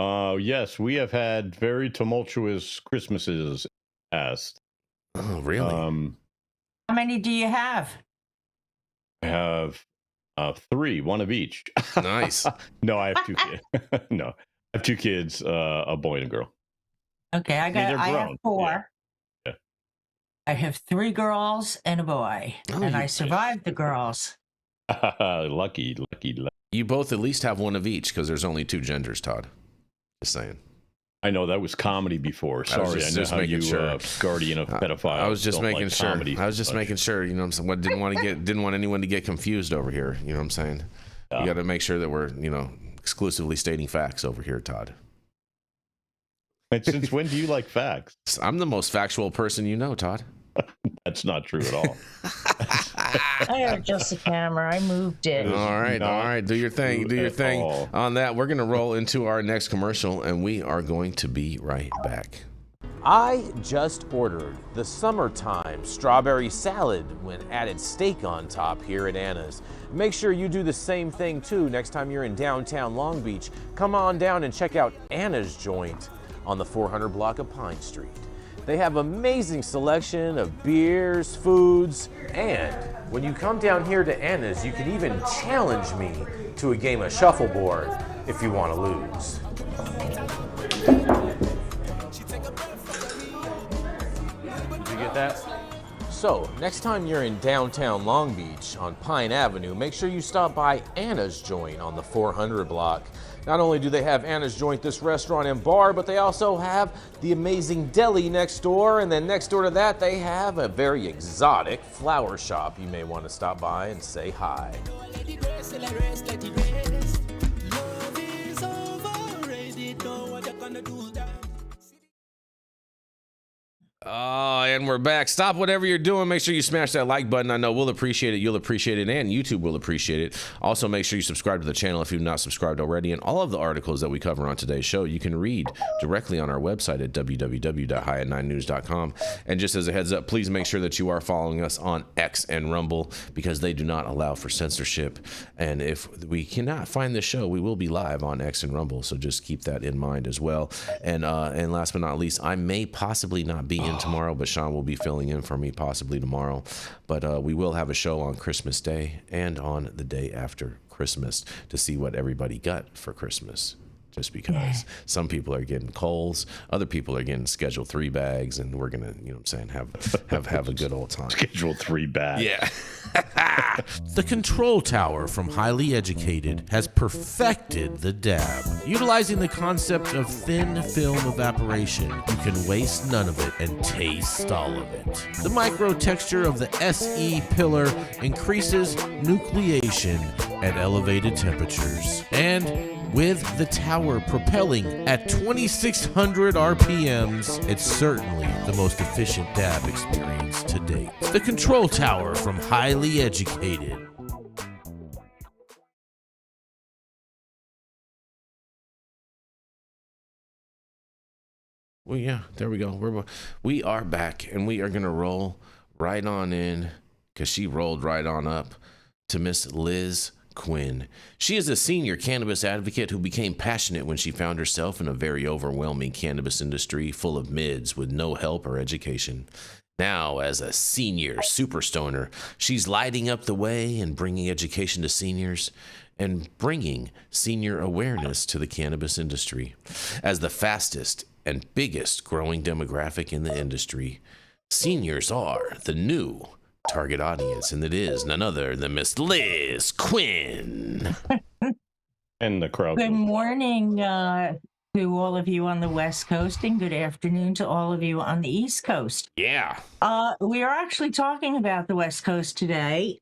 Yes, we have had very tumultuous Christmases past. Oh, really? How many do you have? I have 3, one of each. Nice. No, I have 2 kids. No, I have 2 kids, a boy and a girl. Okay, I have 4. Yeah. I have 3 girls and a boy, and I you- survived the girls. Lucky. You both at least have one of each because there's only 2 genders, Todd. Just saying. I know that was comedy before. Sorry, I know how you guardian of pedophiles. I was just making sure. Comedy, I was just making sure. You know what I'm saying? Didn't want anyone to get confused over here. You know what I'm saying? Yeah. You got to make sure that we're exclusively stating facts over here, Todd. And since when do you like facts? I'm the most factual person you know, Todd. That's not true at all. I adjust the camera. I moved it. All right. Do your thing. all. On that, we're going to roll into our next commercial, and we are going to be right back. I just ordered the summertime strawberry salad when added steak on top here at Anna's. Make sure you do the same thing too next time you're in downtown Long Beach. Come on down and check out Anna's joint on the 400 block of Pine Street. They have amazing selection of beers, foods, and when you come down here to Anna's, you can even challenge me to a game of shuffleboard if you want to lose. Did you get that? So So, next time you're in downtown Long Beach on Pine Avenue, make sure you stop by Anna's Joint on the 400 block. Not only do they have Anna's Joint, this restaurant and bar, but they also have the amazing deli next door. And then next door to that, they have a very exotic flower shop. You may want to stop by and say hi. And we're back. Stop whatever you're doing. Make sure you smash that like button. I know we'll appreciate it. You'll appreciate it. And YouTube will appreciate it. Also, make sure you subscribe to the channel if you've not subscribed already. And all of the articles that we cover on today's show, you can read directly on our website at www.highat9news.com. And just as a heads up, please make sure that you are following us on X and Rumble because they do not allow for censorship. And if we cannot find the show, we will be live on X and Rumble. So just keep that in mind as well. And last but not least, I may possibly not be in tomorrow, but Sean will be filling in for me possibly tomorrow. But we will have a show on Christmas Day and on the day after Christmas to see what everybody got for Christmas. Just because some people are getting Kohl's, other people are getting Schedule 3 bags, and we're gonna, you know what I'm saying, have a good old time. Schedule 3 bag. Yeah. The Control Tower from Highly Educated has perfected the dab. Utilizing the concept of thin film evaporation, you can waste none of it and taste all of it. The micro texture of the SE pillar increases nucleation at elevated temperatures. And with the tower propelling at 2,600 RPMs, it's certainly the most efficient dab experience to date. The Control Tower from Highly Educated. Well, yeah, there we go. We are back, and we are going to roll right on in, because she rolled right on up to Miss Liz Quinn. She is a senior cannabis advocate who became passionate when she found herself in a very overwhelming cannabis industry full of mids with no help or education. Now, as a senior super stoner, she's lighting up the way and bringing education to seniors and bringing senior awareness to the cannabis industry. As the fastest and biggest growing demographic in the industry, seniors are the new target audience, and it is none other than Miss Liz Quinn. And the crowd. Good morning to all of you on the West Coast, and good afternoon to all of you on the East Coast. Yeah. We are actually talking about the West Coast today.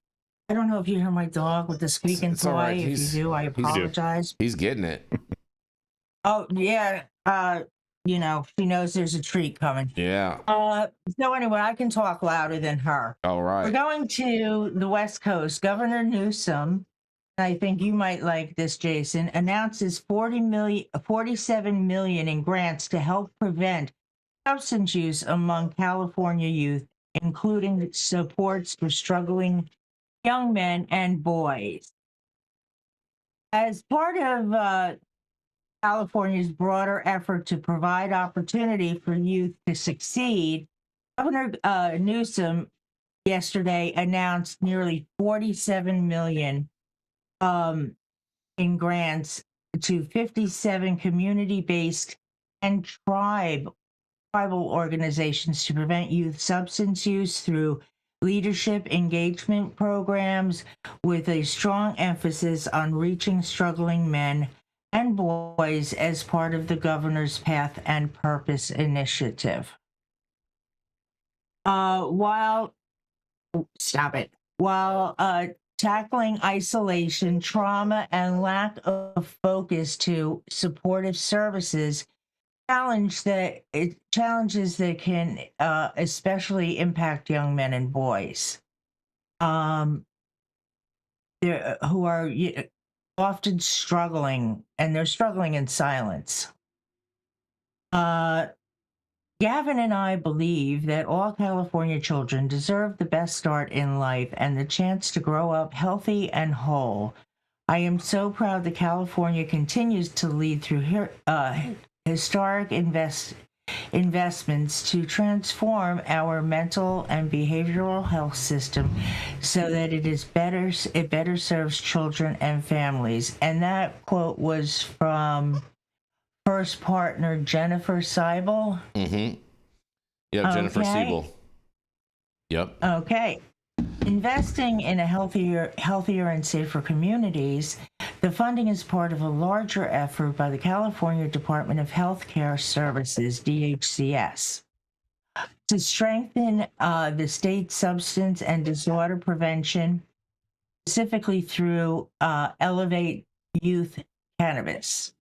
I don't know if you hear my dog with the squeaking toy. Right. If you do, I apologize. He's getting it. Oh, yeah. You know, she knows there's a treat coming. Yeah. So anyway, I can talk louder than her. All right. We're going to the West Coast. Governor Newsom, I think you might like this, Jason, announces $47 million in grants to help prevent substance use among California youth, including supports for struggling young men and boys. As part of California's broader effort to provide opportunity for youth to succeed, Governor Newsom yesterday announced nearly $47 million in grants to 57 community-based and tribal organizations to prevent youth substance use through leadership engagement programs with a strong emphasis on reaching struggling men and boys as part of the Governor's Path and Purpose initiative. While tackling isolation, trauma, and lack of focus to supportive services, challenges that can especially impact young men and boys who are often struggling, and they're struggling in silence. Gavin and I believe that all California children deserve the best start in life and the chance to grow up healthy and whole. I am so proud that California continues to lead through historic investments to transform our mental and behavioral health system so that it better serves children and families. And that quote was from first partner Jennifer Seibel. Mm-hmm. Yeah, Jennifer Seibel. Yep. Okay. Investing in a healthier and safer communities, the funding is part of a larger effort by the California Department of Healthcare Services, DHCS, to strengthen the state's substance and disorder prevention, specifically through Elevate Youth Cannabis.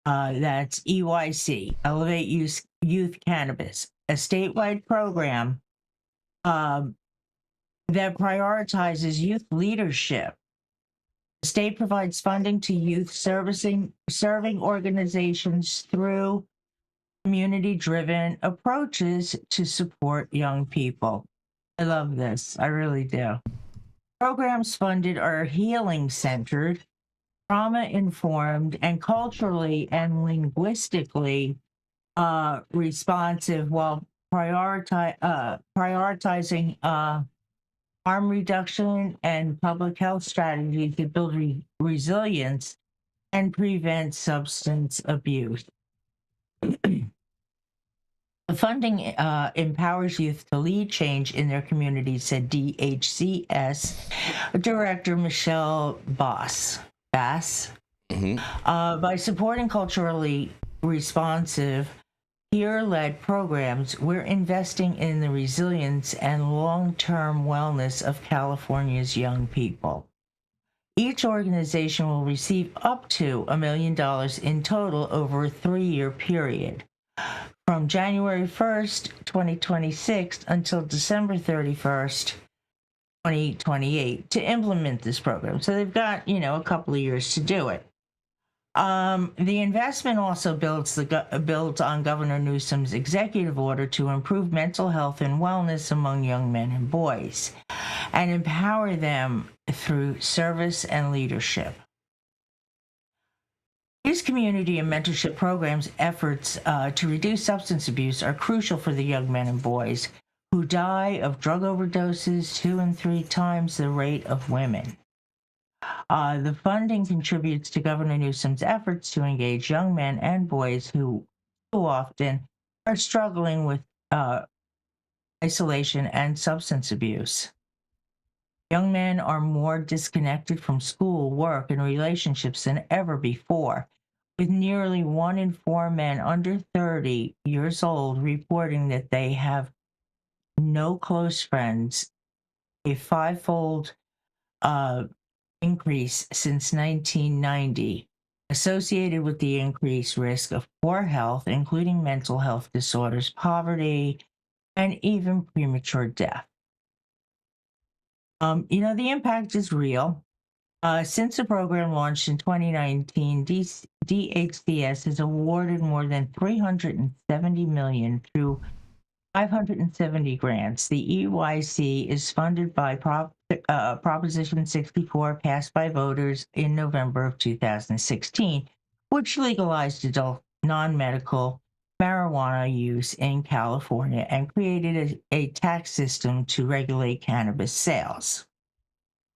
That's EYC, Elevate Youth Cannabis, a statewide program that prioritizes youth leadership. The state provides funding to youth serving organizations through community-driven approaches to support young people. I love this. I really do. Programs funded are healing-centered, trauma-informed, and culturally and linguistically responsive, while prioritizing harm reduction and public health strategies that build resilience and prevent substance abuse. The funding empowers youth to lead change in their communities, said DHCS Director Michelle Bass. By supporting culturally responsive, peer-led programs, we're investing in the resilience and long-term wellness of California's young people. Each organization will receive up to $1 million in total over a 3-year period, from January 1st, 2026 until December 31st, 2028, to implement this program. So they've got, a couple of years to do it. The investment also builds on Governor Newsom's executive order to improve mental health and wellness among young men and boys and empower them through service and leadership. These community and mentorship programs' efforts to reduce substance abuse are crucial for the young men and boys who die of drug overdoses 2 and 3 times the rate of women. The funding contributes to Governor Newsom's efforts to engage young men and boys who too often are struggling with isolation and substance abuse. Young men are more disconnected from school, work, and relationships than ever before, with nearly 1 in 4 men under 30 years old reporting that they have no close friends, a 5-fold increase since 1990, associated with the increased risk of poor health, including mental health disorders, poverty, and even premature death. The impact is real. Since the program launched in 2019, DHCS has awarded more than $370 million through 570 grants. The EYC is funded by Proposition 64, passed by voters in November of 2016, which legalized adult non-medical marijuana use in California and created a tax system to regulate cannabis sales.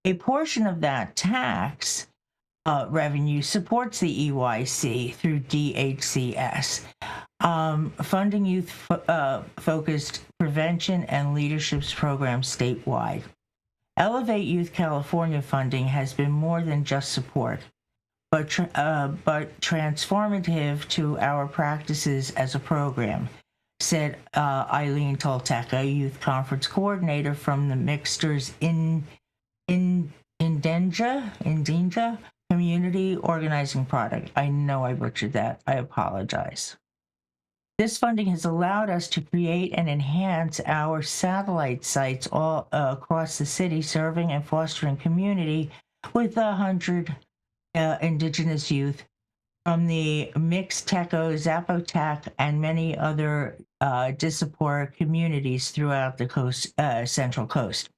A portion of that tax revenue supports the EYC through DHCS, funding youth-focused prevention and leadership programs statewide. Elevate Youth California funding has been more than just support, but transformative to our practices as a program, said Eileen Toltec, a youth conference coordinator from the Mixters Indinja Community Organizing Product. I know I butchered that. I apologize. This funding has allowed us to create and enhance our satellite sites all across the city, serving and fostering community with 100 indigenous youth from the Mixteco, Zapotec, and many other Disapora communities throughout the Central Coast.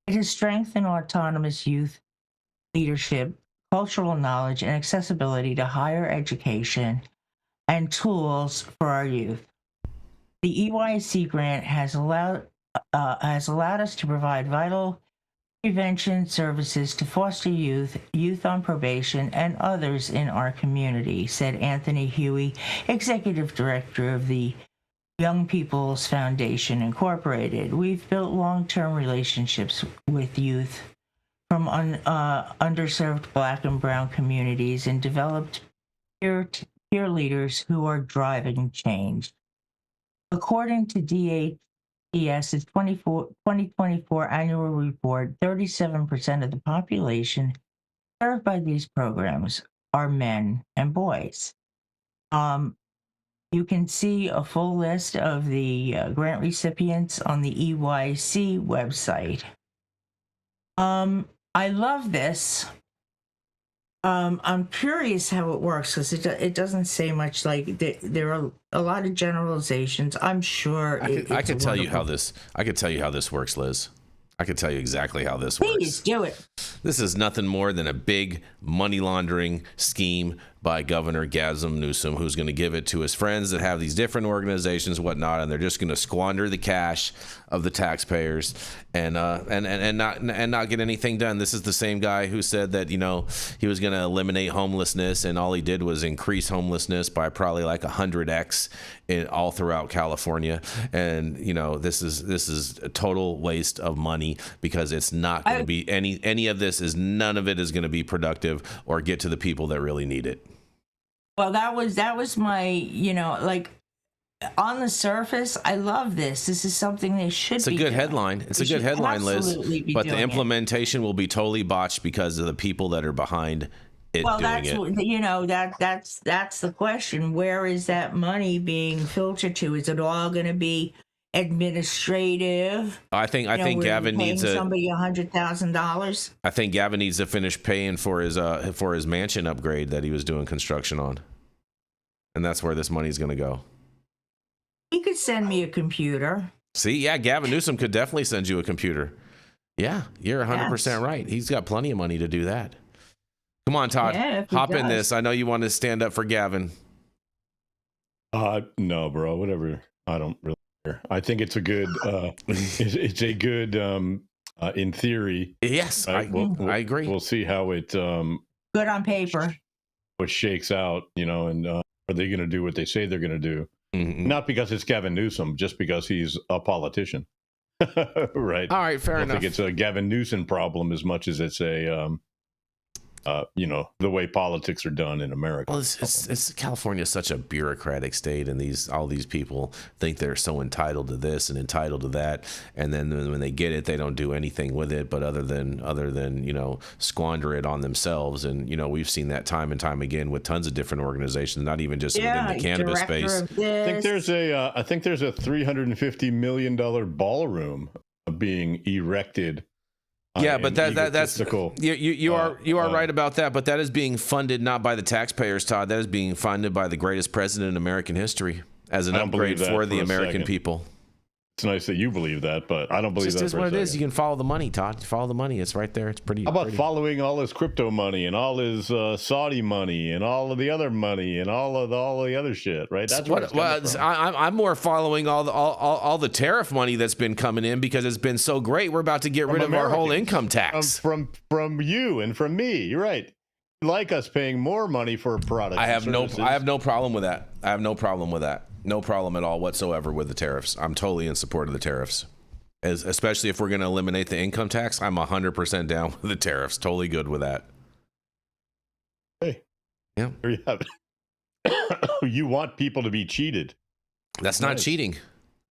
It has strengthened autonomous youth leadership, cultural knowledge, and accessibility to higher education and tools for our youth. The EYC grant has allowed us to provide vital prevention services to foster youth on probation, and others in our community, said Anthony Huey, Executive Director of the Young People's Foundation Incorporated. We've built long-term relationships with youth from underserved Black and Brown communities and developed peer leaders who are driving change. According to DHES's 2024 annual report, 37% of the population served by these programs are men and boys. You can see a full list of the grant recipients on the EYC website. I love this. I'm curious how it works because it doesn't say much. Like there are a lot of generalizations. I'm sure I could tell you how this. I could tell you how this works, Liz. I could tell you exactly how this works. Please do it. This is nothing more than a big money laundering scheme by Governor Gavin Newsom, who's going to give it to his friends that have these different organizations, whatnot, and they're just going to squander the cash of the taxpayers and not get anything done. This is the same guy who said that, you know, he was going to eliminate homelessness, and all he did was increase homelessness by probably like 100x all throughout California. And you know, this is a total waste of money because it's not going to be any of this. None of it is going to be productive or get to the people that really need it. Well, that was my, you know, like on the surface, I love this. This is something they should be It's a good doing. headline. It's a good headline, Liz. But the implementation will be totally botched because of the people that are behind it well, doing that's it. You know, that's the question. Where is that money being filtered to? Is it all going to be administrative? I think Gavin needs somebody $100,000. I think Gavin needs to finish paying for his mansion upgrade that he was doing construction on, and that's where this money's going to go. He could send me a computer. See, yeah, Gavin Newsom could definitely send you a computer. Yeah, you're 100% right. He's got plenty of money to do that. Come on, Todd, hop in this. I know you want to stand up for Gavin. No, bro, whatever. I don't really care. I think it's a good, it's a good, in theory. Yes, right? I agree. We'll see how it, good on paper. what shakes out, you know, and are they going to do what they say they're going to do? Mm-hmm. Not because it's Gavin Newsom, just because he's a politician. Right. All right, fair enough. I think it's a Gavin Newsom problem as much as it's a, you know, the way politics are done in America. Well, it's California is such a bureaucratic state, and all these people think they're so entitled to this and entitled to that, and then when they get it, they don't do anything with it, but other than you know, squander it on themselves. And you know, we've seen that time and time again with tons of different organizations, not even just within the cannabis space. I think there's a $350 million ballroom being erected. Yeah, but that's you are right about that. But that is being funded not by the taxpayers, Todd. That is being funded by the greatest president in American history as an upgrade for the American people. It's nice that you believe that, but I don't believe that. It's just what it is. You can follow the money, Todd. Follow the money. It's right there. It's pretty. How about following all his crypto money and all his Saudi money and all of the other money and all the other shit, right? That's what. Well, I'm more following all the tariff money that's been coming in because it's been so great. We're about to get rid of our whole income tax from you and from me. You're right. You like us paying more money for products. I have no problem with that. I have no problem with that. No problem at all whatsoever with the tariffs. I'm totally in support of the tariffs, especially if we're going to eliminate the income tax. I'm 100% down with the tariffs. Totally good with that. Hey, yeah, there you have it. You want people to be cheated. That's not cheating.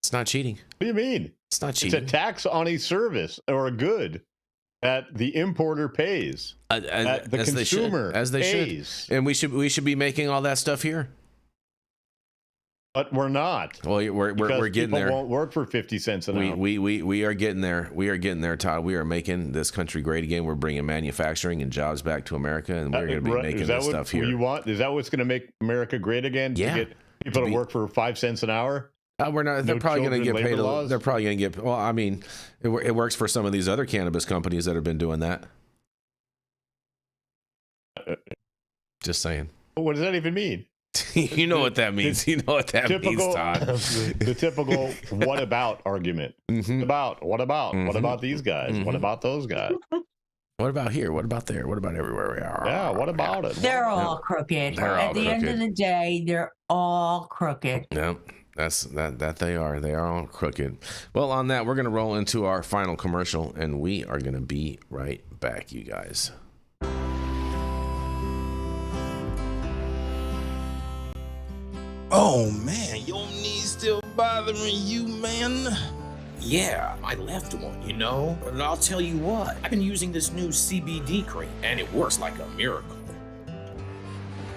It's not cheating. What do you mean? It's not cheating. It's a tax on a service or a good that the importer pays. That the consumer pays. And we should be making all that stuff here. But we're not. Well, we're getting there. People won't work for 50 cents an hour. We are getting there. We are getting there, Todd. We are making this country great again. We're bringing manufacturing and jobs back to America, and we're going to be making this stuff here. Is that what's going to make America great again? Yeah. To get people to work for 5 cents an hour? We're not. They're probably going to get paid. They're probably going to get. Well, I mean, it works for some of these other cannabis companies that have been doing that. Just saying. What does that even mean? You know what that means. You know what that means, Todd. The typical "what about" argument. Mm-hmm. What about? Mm-hmm. What about these guys? Mm-hmm. What about those guys? What about here? What about there? What about everywhere we are? Yeah, what about it? They're all crooked. At the end of the day, they're all crooked. Yeah. That they are. They are all crooked. Well, on that, we're going to roll into our final commercial, and we are going to be right back, you guys. Oh man, your knees still bothering you, man? Yeah, my left one, you know? But I'll tell you what, I've been using this new CBD cream, and it works like a miracle.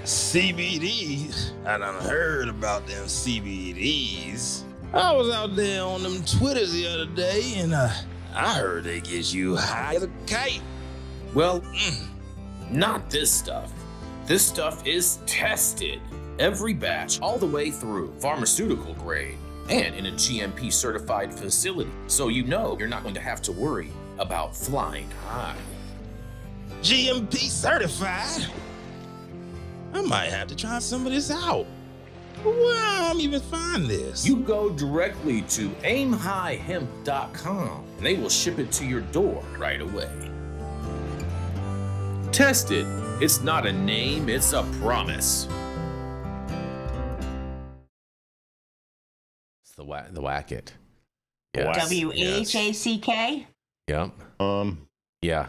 CBDs? I done heard about them CBDs. I was out there on them Twitters the other day, and I heard they get you high as a kite. Well, not this stuff. This stuff is tested. Every batch, all the way through, pharmaceutical grade, and in a GMP certified facility, so you know you're not going to have to worry about flying high. GMP certified? I might have to try some of this out. Where I'm even find this? You go directly to aimhighhemp.com and they will ship it to your door right away. Tested. It's not a name, it's a promise. It's the Wacket. WHACK? Yep. Yeah,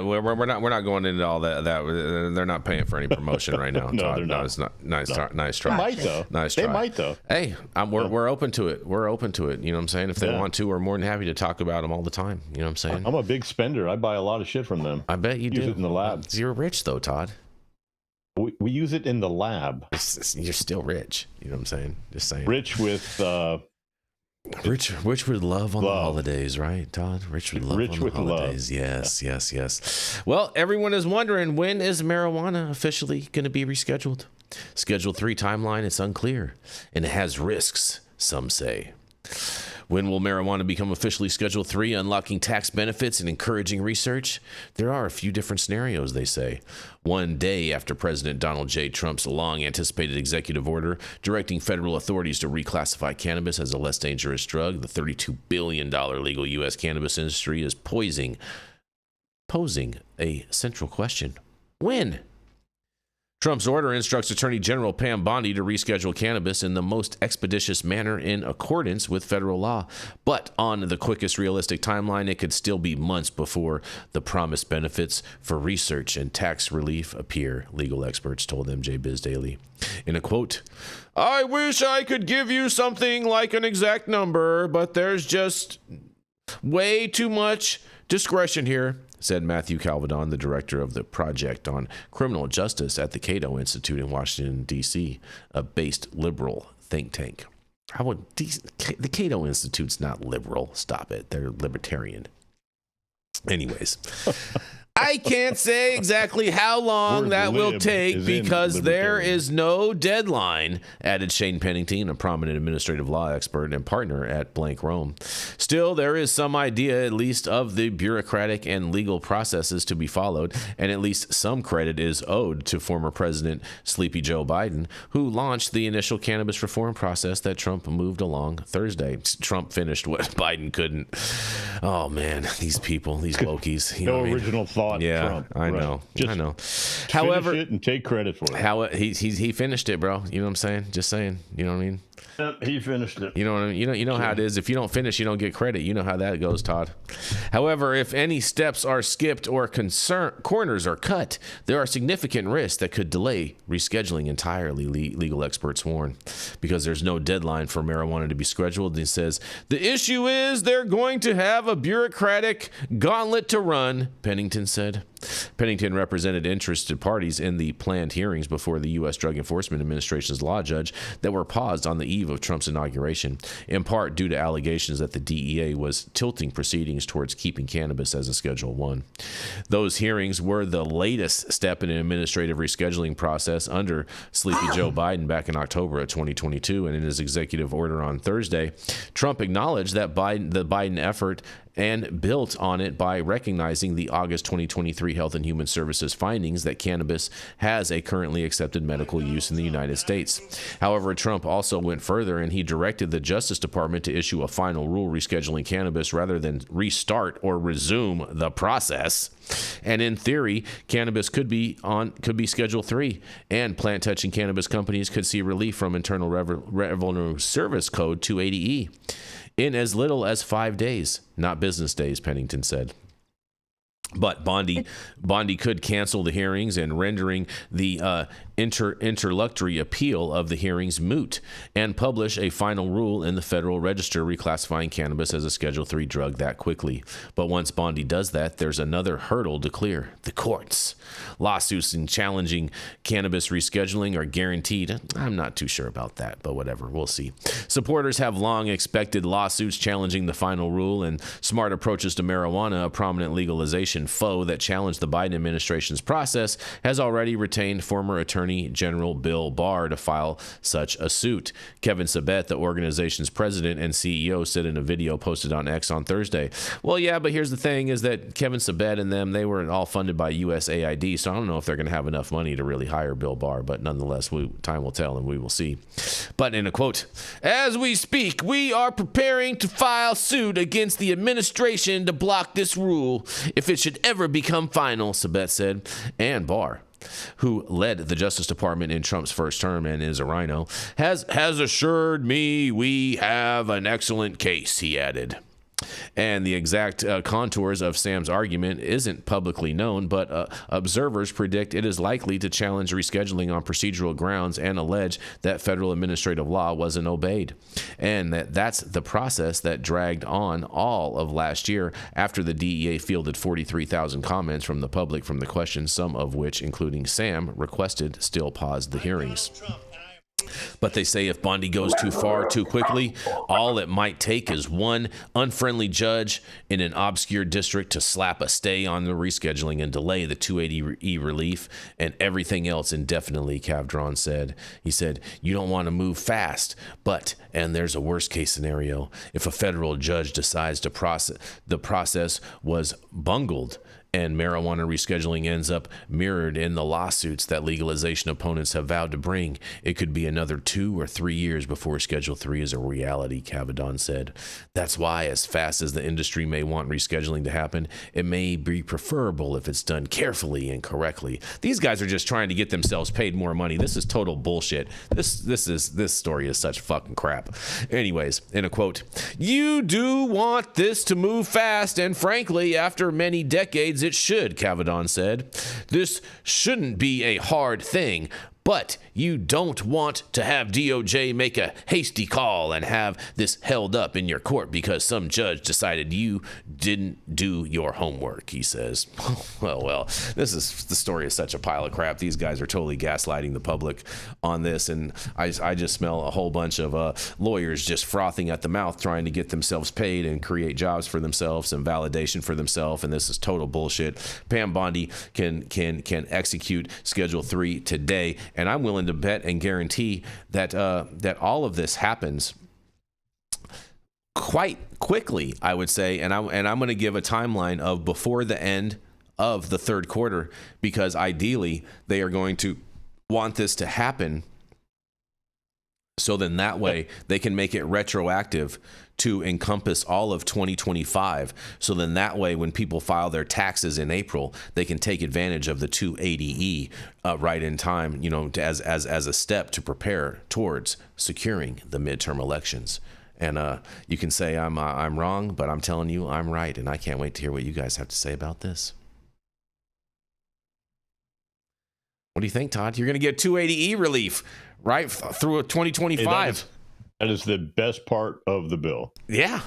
we're not going into all that. They're not paying for any promotion right now. No, Todd. they're not. It's not nice. Nice try. They might though. Nice try. They might though. Hey, we're open to it. We're open to it. You know what I'm saying? If they want to, we're more than happy to talk about them all the time. You know what I'm saying? I'm a big spender. I buy a lot of shit from them. I bet you do. Use it in the lab. You're rich though, Todd. We use it in the lab. You're still rich. You know what I'm saying? Just saying. Rich with Rich with love on the holidays, right, Todd? Rich with love on the holidays. Yes. Well, everyone is wondering, when is marijuana officially going to be rescheduled? Schedule 3 timeline is unclear, and it has risks, some say. When will marijuana become officially Schedule 3, unlocking tax benefits and encouraging research? There are a few different scenarios, they say. One day after President Donald J. Trump's long-anticipated executive order directing federal authorities to reclassify cannabis as a less dangerous drug, the $32 billion legal U.S. cannabis industry is posing a central question. When? Trump's order instructs Attorney General Pam Bondi to reschedule cannabis in the most expeditious manner in accordance with federal law. But on the quickest realistic timeline, it could still be months before the promised benefits for research and tax relief appear, legal experts told MJ Biz Daily. In a quote, "I wish I could give you something like an exact number, but there's just way too much discretion here," said Matthew Calvadon, the director of the Project on Criminal Justice at the Cato Institute in Washington, D.C., a based liberal think tank. The Cato Institute's not liberal. Stop it. They're libertarian. Anyways. I can't say exactly how long that will take because there is no deadline, added Shane Pennington, a prominent administrative law expert and partner at Blank Rome. Still, there is some idea, at least, of the bureaucratic and legal processes to be followed, and at least some credit is owed to former President Sleepy Joe Biden, who launched the initial cannabis reform process that Trump moved along Thursday. Trump finished what Biden couldn't. Oh, man, these people, these wokies. You know what I mean? Original thought. Yeah, Trump, I know. Just I know. However, finish it and take credit for it. He finished it, bro. You know what I'm saying? Just saying. You know what I mean? Yep, he finished it. You know what I mean? You know how it is. If you don't finish, you don't get credit. You know how that goes, Todd. However, if any steps are skipped or corners are cut, there are significant risks that could delay rescheduling entirely, legal experts warn. Because there's no deadline for marijuana to be scheduled, he says, the issue is they're going to have a bureaucratic gauntlet to run, Pennington said. Pennington represented interested parties in the planned hearings before the U.S. Drug Enforcement Administration's law judge that were paused on the eve of Trump's inauguration, in part due to allegations that the DEA was tilting proceedings towards keeping cannabis as a Schedule 1. Those hearings were the latest step in an administrative rescheduling process under Sleepy Joe Biden back in October of 2022, and in his executive order on Thursday, Trump acknowledged that the Biden effort and built on it by recognizing the August 2023 Health and Human Services findings that cannabis has a currently accepted medical use in the United States. However, Trump also went further, and he directed the Justice Department to issue a final rule rescheduling cannabis rather than restart or resume the process. And in theory, cannabis could be Schedule 3, and plant-touching cannabis companies could see relief from Internal Revenue Service Code 280E in as little as 5 days, not business days, Pennington said. But Bondi could cancel the hearings and rendering the interlocutory appeal of the hearings moot and publish a final rule in the Federal Register reclassifying cannabis as a Schedule 3 drug that quickly. But once Bondi does that, there's another hurdle to clear: the courts. Lawsuits in challenging cannabis rescheduling are guaranteed. I'm not too sure about that, but whatever, we'll see. Supporters have long expected lawsuits challenging the final rule, and smart approaches to marijuana, a prominent legalization foe that challenged the Biden administration's process, has already retained former Attorney General Bill Barr to file such a suit. Kevin Sabet, the organization's president and CEO, said in a video posted on X on Thursday, well, yeah, but here's the thing is that Kevin Sabet and them, they were all funded by USAID, so I don't know if they're going to have enough money to really hire Bill Barr, but nonetheless, time will tell and we will see. But in a quote, as we speak, we are preparing to file suit against the administration to block this rule if it should ever become final, Sabet said. And Barr, who led the Justice Department in Trump's first term and is a rhino, has assured me we have an excellent case, he added. And the exact contours of Sam's argument isn't publicly known, but observers predict it is likely to challenge rescheduling on procedural grounds and allege that federal administrative law wasn't obeyed. And that's the process that dragged on all of last year after the DEA fielded 43,000 comments from the public from the questions, some of which, including Sam, requested still paused the hearings. But they say if Bondi goes too far too quickly, all it might take is one unfriendly judge in an obscure district to slap a stay on the rescheduling and delay the 280E relief and everything else indefinitely, Kavdron said. He said, you don't want to move fast, but, and there's a worst case scenario, if a federal judge decides the process was bungled and marijuana rescheduling ends up mirrored in the lawsuits that legalization opponents have vowed to bring, it could be another 2 or 3 years before Schedule 3 is a reality, Kavadon said. That's why, as fast as the industry may want rescheduling to happen, it may be preferable if it's done carefully and correctly. These guys are just trying to get themselves paid more money. This is total bullshit. This story is such fucking crap. Anyways, in a quote, you do want this to move fast, and frankly, after many decades, it should, Kavadon said. This shouldn't be a hard thing, but you don't want to have DOJ make a hasty call and have this held up in your court because some judge decided you didn't do your homework, he says. Well, the story is such a pile of crap. These guys are totally gaslighting the public on this, and I just smell a whole bunch of lawyers just frothing at the mouth trying to get themselves paid and create jobs for themselves and validation for themselves, and this is total bullshit. Pam Bondi can execute Schedule 3 today, and I'm willing to bet and guarantee that all of this happens quite quickly, I would say, and I'm going to give a timeline of before the end of the third quarter, because ideally they are going to want this to happen so then that way they can make it retroactive to encompass all of 2025. So then that way when people file their taxes in April, they can take advantage of the 280E right in time, as a step to prepare towards securing the midterm elections. And you can say I'm wrong, but I'm telling you I'm right, and I can't wait to hear what you guys have to say about this. What do you think, Todd? You're going to get 280E relief right through 2025. That is the best part of the bill. Yeah,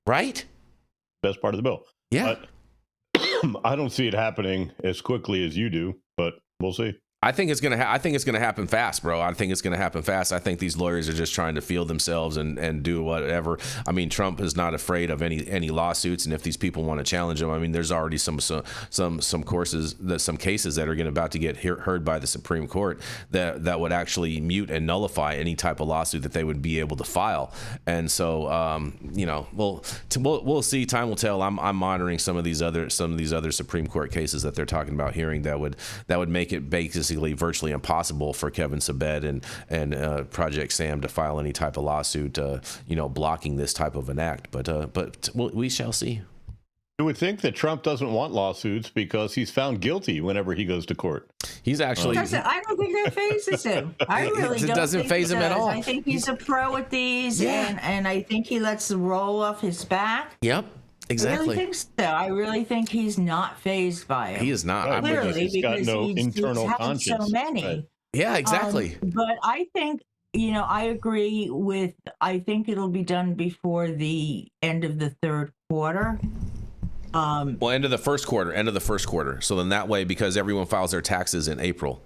right? Best part of the bill. Yeah. But I don't see it happening as quickly as you do, but we'll see. I think it's gonna happen fast, bro. I think it's gonna happen fast. I think these lawyers are just trying to field themselves and do whatever. I mean, Trump is not afraid of any lawsuits, and if these people want to challenge him, I mean, there's already some cases that are about to get heard by the Supreme Court that would actually mute and nullify any type of lawsuit that they would be able to file. And so, we'll see. Time will tell. I'm monitoring some of these other Supreme Court cases that they're talking about hearing that would make it basically virtually impossible for Kevin Sabet and Project Sam to file any type of lawsuit, blocking this type of an act. But we shall see. You would think that Trump doesn't want lawsuits because he's found guilty whenever he goes to court. He's actually. I don't think that phases him. I really don't. It doesn't think phase him at all. I think he's a pro at these, and I think he lets the roll off his back. Yep. Exactly. I really think so. I really think he's not phased by it. He is not. Clearly, he's got no internal had conscience. so many. Right. Yeah, exactly. But I think, I agree with. I think it'll be done before the end of the third quarter. End of the first quarter. So then that way, because everyone files their taxes in April.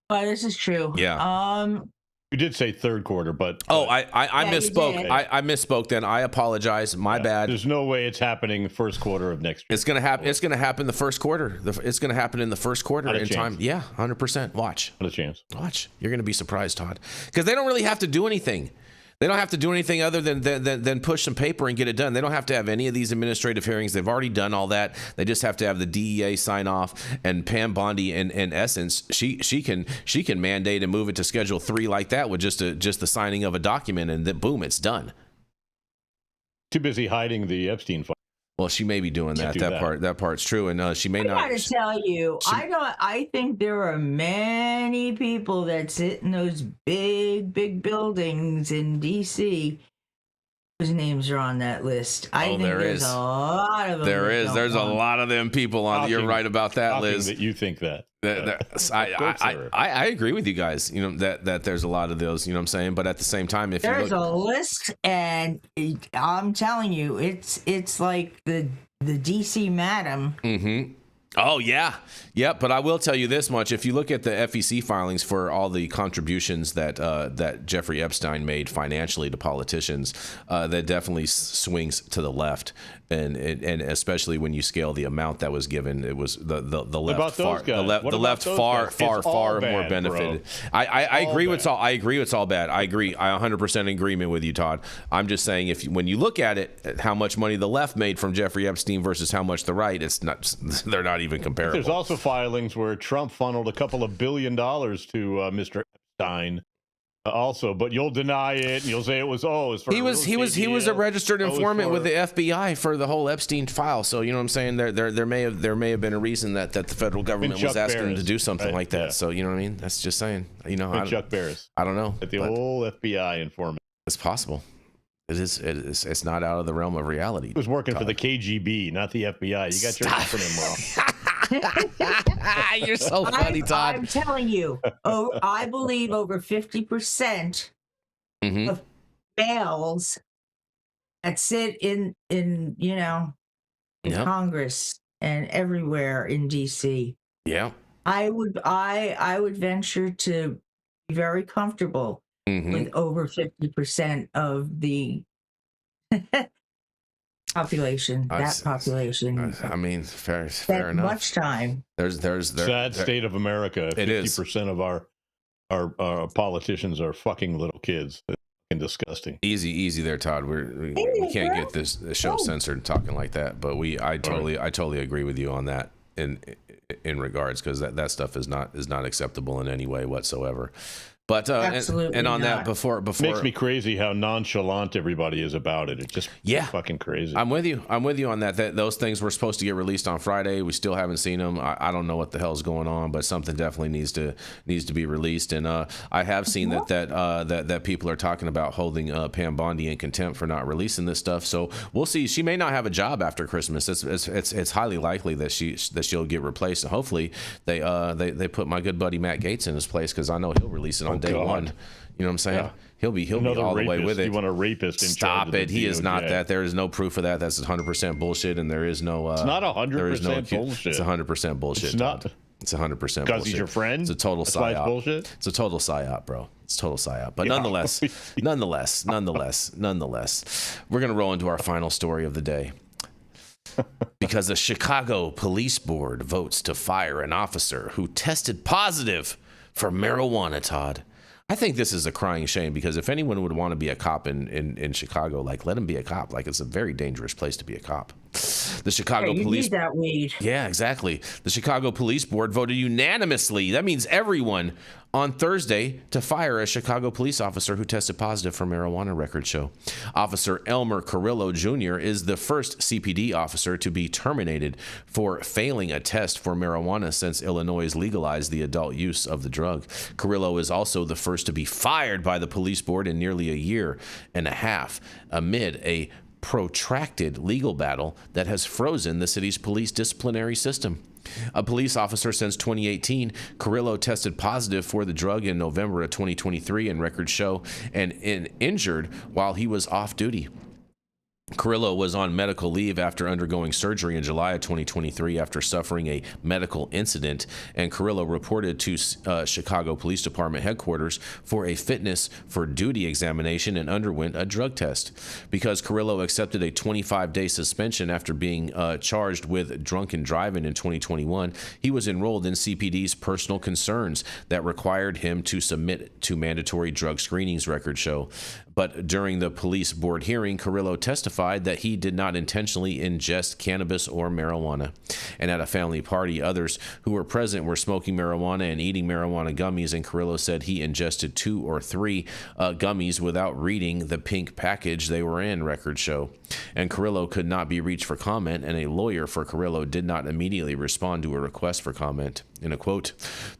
But this is true. Yeah. You did say third quarter, but I misspoke. I misspoke. Then I apologize. My bad. There's no way it's happening the first quarter of next year. It's gonna happen. It's gonna happen the first quarter. It's gonna happen in the first quarter in time. Yeah, 100%. Watch. Not a chance. Watch. You're gonna be surprised, Todd, because they don't really have to do anything. They don't have to do anything other than push some paper and get it done. They don't have to have any of these administrative hearings. They've already done all that. They just have to have the DEA sign off. And Pam Bondi, in essence, she can mandate and move it to Schedule 3 like that with just the signing of a document, and then boom, it's done. Too busy hiding the Epstein file. Well, she may be doing that. That part's true, and she may not. I gotta tell you, I think there are many people that sit in those big buildings in D.C. whose names are on that list. I think there's a lot of them. There's a lot of them people on. You're right about that, Liz. That you think that. I agree with you guys. That there's a lot of those. You know what I'm saying? But at the same time, if there's a list, and I'm telling you, it's like the DC madam. Mm-hmm. Oh yeah, yep. But I will tell you this much: if you look at the FEC filings for all the contributions that Jeffrey Epstein made financially to politicians, that definitely swings to the left, and especially when you scale the amount that was given, it was the left far more benefited. I agree. I agree. It's all bad. I agree. I 100% in agreement with you, Todd. I'm just saying when you look at it, how much money the left made from Jeffrey Epstein versus how much the right, they're not even comparable. There's also filings where Trump funneled a couple of $1 billion to Mr. Epstein, also, but you'll deny it and you'll say it was he was a registered informant with the FBI for the whole Epstein file. So you know what I'm saying? There may have been a reason that the federal government was asking him to do something like that. Yeah. So you know what I mean? That's just saying. Chuck Barris. I don't know. At the whole FBI informant. It's possible. It's not out of the realm of reality. He was working for the KGB, not the FBI. You got your acronym wrong. You're so funny, Todd. I'm telling you, I believe over 50% of males that sit in Congress and everywhere in DC. Yeah, I would venture to be very comfortable with over 50% of the population. Population. I mean, fair enough. Much time. There's sad state of America. 50% of our politicians are fucking little kids. It's fucking disgusting. Easy there, Todd. We can't get this show censored talking like that. But I totally agree with you on that in regards, because that stuff is not acceptable in any way whatsoever. But and on that before makes me crazy how nonchalant everybody is about it. It's just fucking crazy. I'm with you on that. Those things were supposed to get released on Friday. We still haven't seen them. I don't know what the hell's going on, but something definitely needs to be released. And I have seen that people are talking about holding Pam Bondi in contempt for not releasing this stuff. So we'll see. She may not have a job after Christmas. It's highly likely that she'll get replaced. And hopefully they put my good buddy Matt Gaetz in his place, because I know he'll release it on day one. You know what I'm saying? Yeah. He'll be all the way with it. You want a rapist in Stop it. He is not that. There is no proof of that. That's 100% bullshit, and there is no... it's not 100% bullshit. It's 100% bullshit. It's not. It's 100% bullshit. Because he's your friend? It's a total That's why it's psyop. bullshit? It's a total psyop, bro. It's total psyop. But Yeah. nonetheless, we're going to roll into our final story of the day. Because the Chicago Police Board votes to fire an officer who tested positive for marijuana, Todd. I think this is a crying shame, because if anyone would want to be a cop in Chicago, like, let him be a cop. Like, it's a very dangerous place to be a cop. The Chicago you Police. need that weed. Yeah, exactly. The Chicago Police Board voted unanimously. That means everyone on Thursday to fire a Chicago police officer who tested positive for marijuana, records show. Officer Elmer Carrillo Jr. is the first CPD officer to be terminated for failing a test for marijuana since Illinois legalized the adult use of the drug. Carrillo is also the first to be fired by the police board in nearly a year and a half amid a protracted legal battle that has frozen the city's police disciplinary system. A police officer since 2018, Carrillo tested positive for the drug in November of 2023, and records show, and injured while he was off duty. Carrillo was on medical leave after undergoing surgery in July of 2023 after suffering a medical incident, and Carrillo reported to Chicago Police Department headquarters for a fitness for duty examination and underwent a drug test. Because Carrillo accepted a 25-day suspension after being charged with drunken driving in 2021, he was enrolled in CPD's personal concerns that required him to submit to mandatory drug screenings, records show. But during the police board hearing, Carrillo testified that he did not intentionally ingest cannabis or marijuana. And at a family party, others who were present were smoking marijuana and eating marijuana gummies, and Carrillo said he ingested 2 or 3 gummies without reading the pink package they were in, records show. And Carrillo could not be reached for comment, and a lawyer for Carrillo did not immediately respond to a request for comment. In a quote,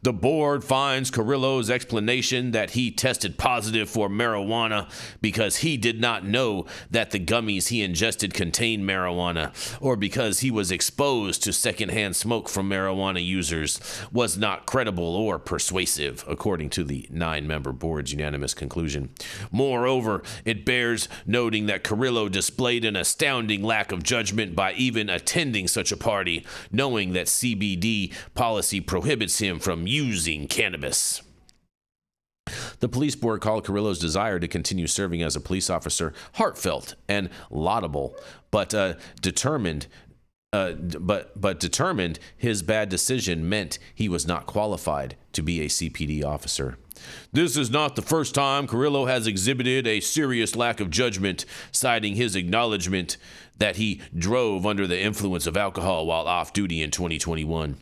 "The board finds Carrillo's explanation that he tested positive for marijuana because he did not know that the gummies he ingested contained marijuana, or because he was exposed to secondhand smoke from marijuana users, was not credible or persuasive," according to the 9-member board's unanimous conclusion. Moreover, it bears noting that Carrillo displayed an astounding lack of judgment by even attending such a party, knowing that CBD policy prohibits him from using cannabis. The police board called Carrillo's desire to continue serving as a police officer heartfelt and laudable, but determined his bad decision meant he was not qualified to be a CPD officer. "This is not the first time Carrillo has exhibited a serious lack of judgment, citing his acknowledgement that he drove under the influence of alcohol while off duty in 2021.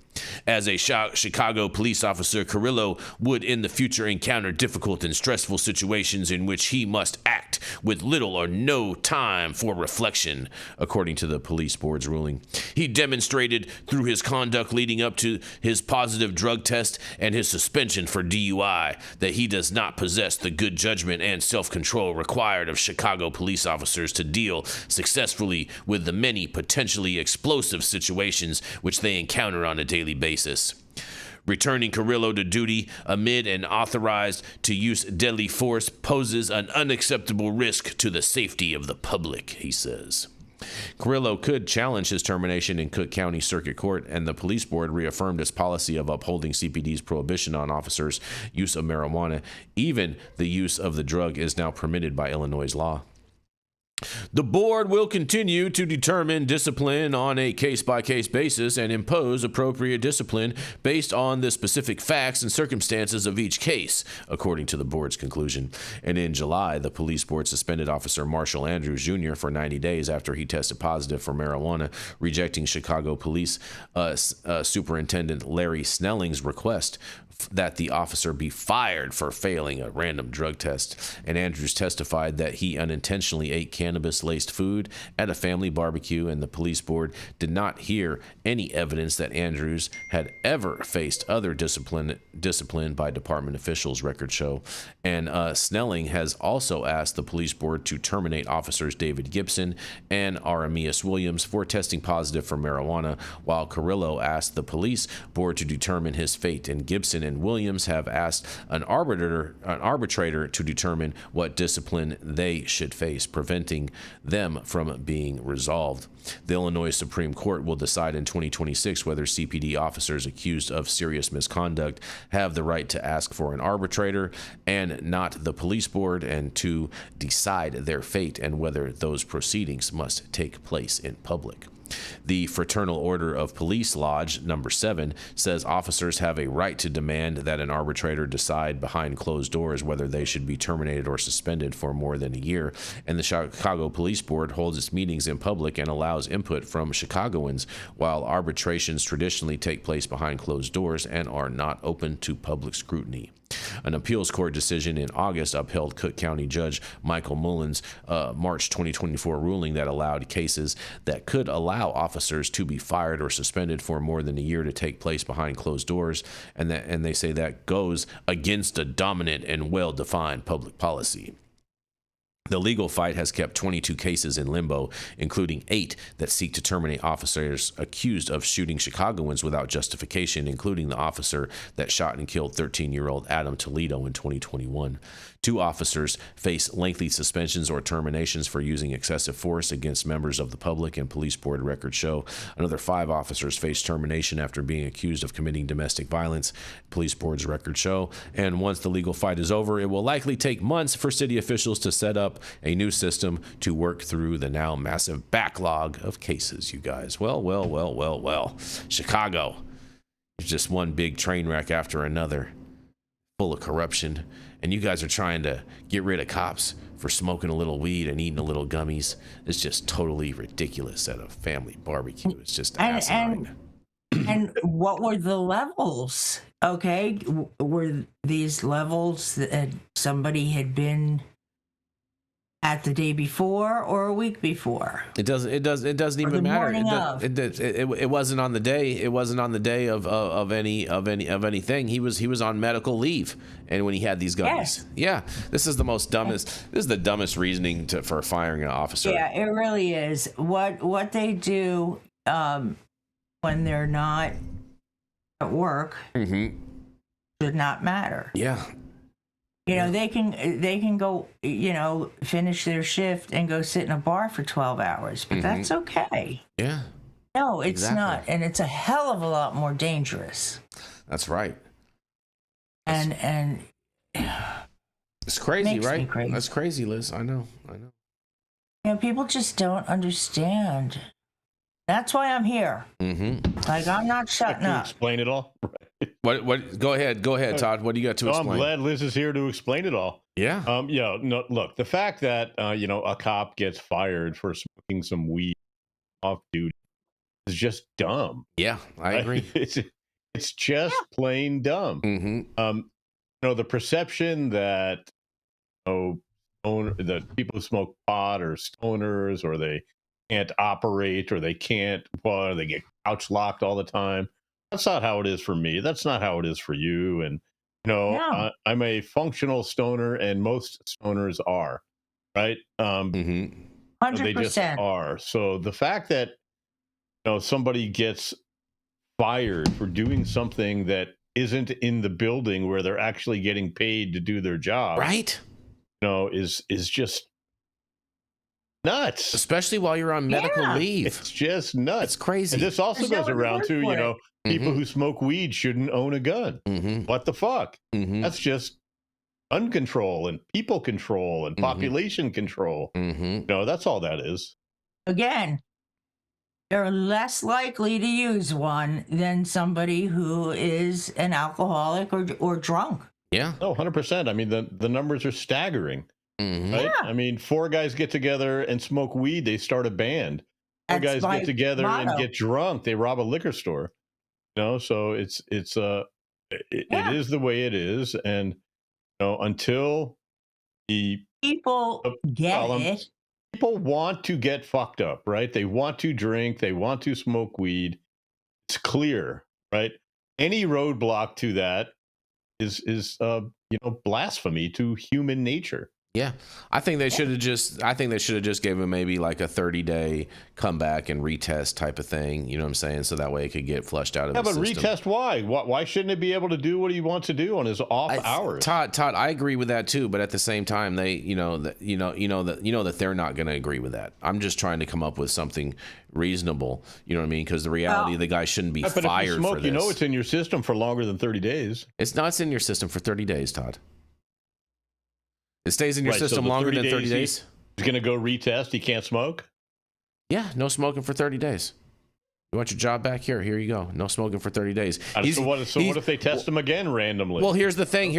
As a Chicago police officer, Carrillo would in the future encounter difficult and stressful situations in which he must act with little or no time for reflection," according to the police board's ruling. "He demonstrated through his conduct leading up to his positive drug test and his suspension for DUI that he does not possess the good judgment and self-control required of Chicago police officers to deal successfully with the many potentially explosive situations which they encounter on a daily basis. Returning Carrillo to duty amid an authorized to use deadly force poses an unacceptable risk to the safety of the public," he says. Carrillo could challenge his termination in Cook County Circuit Court, and the police board reaffirmed its policy of upholding CPD's prohibition on officers' use of marijuana. Even the use of the drug is now permitted by Illinois law. "The board will continue to determine discipline on a case-by-case basis and impose appropriate discipline based on the specific facts and circumstances of each case," according to the board's conclusion. And in July, the police board suspended Officer Marshall Andrews Jr. for 90 days after he tested positive for marijuana, rejecting Chicago Police Superintendent Larry Snelling's request that the officer be fired for failing a random drug test. And Andrews testified that he unintentionally ate cannabis-laced food at a family barbecue, and the police board did not hear any evidence that Andrews had ever faced other discipline by department officials, records show. And Snelling has also asked the police board to terminate officers David Gibson and Aramias Williams for testing positive for marijuana, while Carrillo asked the police board to determine his fate, and Gibson and Williams have asked an arbitrator to determine what discipline they should face, preventing preventing them from being resolved. The Illinois Supreme Court will decide in 2026 whether CPD officers accused of serious misconduct have the right to ask for an arbitrator and not the police board, and to decide their fate and whether those proceedings must take place in public. The Fraternal Order of Police Lodge Number 7 says officers have a right to demand that an arbitrator decide behind closed doors whether they should be terminated or suspended for more than a year, and the Chicago Police Board holds its meetings in public and allows input from Chicagoans, while arbitrations traditionally take place behind closed doors and are not open to public scrutiny. An appeals court decision in August upheld Cook County Judge Michael Mullen's March 2024 ruling that allowed cases that could allow officers to be fired or suspended for more than a year to take place behind closed doors, and they say that goes against a dominant and well-defined public policy. The legal fight has kept 22 cases in limbo, including 8 that seek to terminate officers accused of shooting Chicagoans without justification, including the officer that shot and killed 13-year-old Adam Toledo in 2021. 2 officers face lengthy suspensions or terminations for using excessive force against members of the public, and police board records show another 5 officers face termination after being accused of committing domestic violence, police board's records show. And once the legal fight is over, it will likely take months for city officials to set up a new system to work through the now massive backlog of cases, you guys. Well. Chicago is just one big train wreck after another, full of corruption. And you guys are trying to get rid of cops for smoking a little weed and eating a little gummies. It's just totally ridiculous at a family barbecue. It's just asinine. And what were the levels? Okay, were these levels that somebody had been at the day before or a week before? It doesn't even matter. It wasn't on the day. It wasn't on the day of anything. He was on medical leave, and when he had these gummies. Yes. Yeah, this is the dumbest reasoning for firing an officer. Yeah, it really is. What they do when they're not at work should not matter. Yeah. They can go, finish their shift and go sit in a bar for 12 hours, but that's okay. Yeah. No, it's Exactly. not. And it's a hell of a lot more dangerous. That's right. And It's crazy, makes me right? crazy. That's crazy, Liz. I know. People just don't understand. That's why I'm here. Like, I'm not shutting To up. explain it all. What? Go ahead, Todd. What do you got to explain? I'm glad Liz is here to explain it all. Yeah. No, look, the fact that a cop gets fired for smoking some weed off duty is just dumb. Yeah, I agree. It's just plain dumb. The perception that that people who smoke pot are stoners, or they can't operate, or they get couch locked all the time. That's not how it is for me. That's not how it is for you. And I'm a functional stoner, and most stoners are, right? 100%. They just are. So the fact that somebody gets fired for doing something that isn't in the building where they're actually getting paid to do their job, Right. Is just nuts. Especially while you're on medical leave. It's just nuts. It's crazy. And this also There's goes no around word to, for it. people who smoke weed shouldn't own a gun. What the fuck? That's just gun control and people control and population control. That's all that is. Again, they're less likely to use one than somebody who is an alcoholic or drunk. Yeah. No, 100%. I mean, the numbers are staggering. Right? Yeah. I mean, 4 guys get together and smoke weed, they start a band. 4 That's guys my get together motto. and get drunk, they rob a liquor store. So it is the way it is, and until the People get it. people want to get fucked up, right? They want to drink, they want to smoke weed. It's clear, right? Any roadblock to that is blasphemy to human nature. Yeah, I think they should have just gave him maybe like a 30-day come back and retest type of thing. You know what I'm saying? So that way it could get flushed out of the system. Yeah, but retest why? Why shouldn't it be able to do what he wants to do on his off hours? Todd, I agree with that too. But at the same time, they, that they're not going to agree with that. I'm just trying to come up with something reasonable. You know what I mean? Because the reality of the guy shouldn't be but fired if you smoke, for this. You know, it's in your system for longer than 30 days. It's not in your system for 30 days, Todd. It stays in your system so longer than 30 days. He's going to go retest. He can't smoke? Yeah, no smoking for 30 days. You want your job back? Here you go. No smoking for 30 days. So what if they test him again randomly? Well, here's the thing,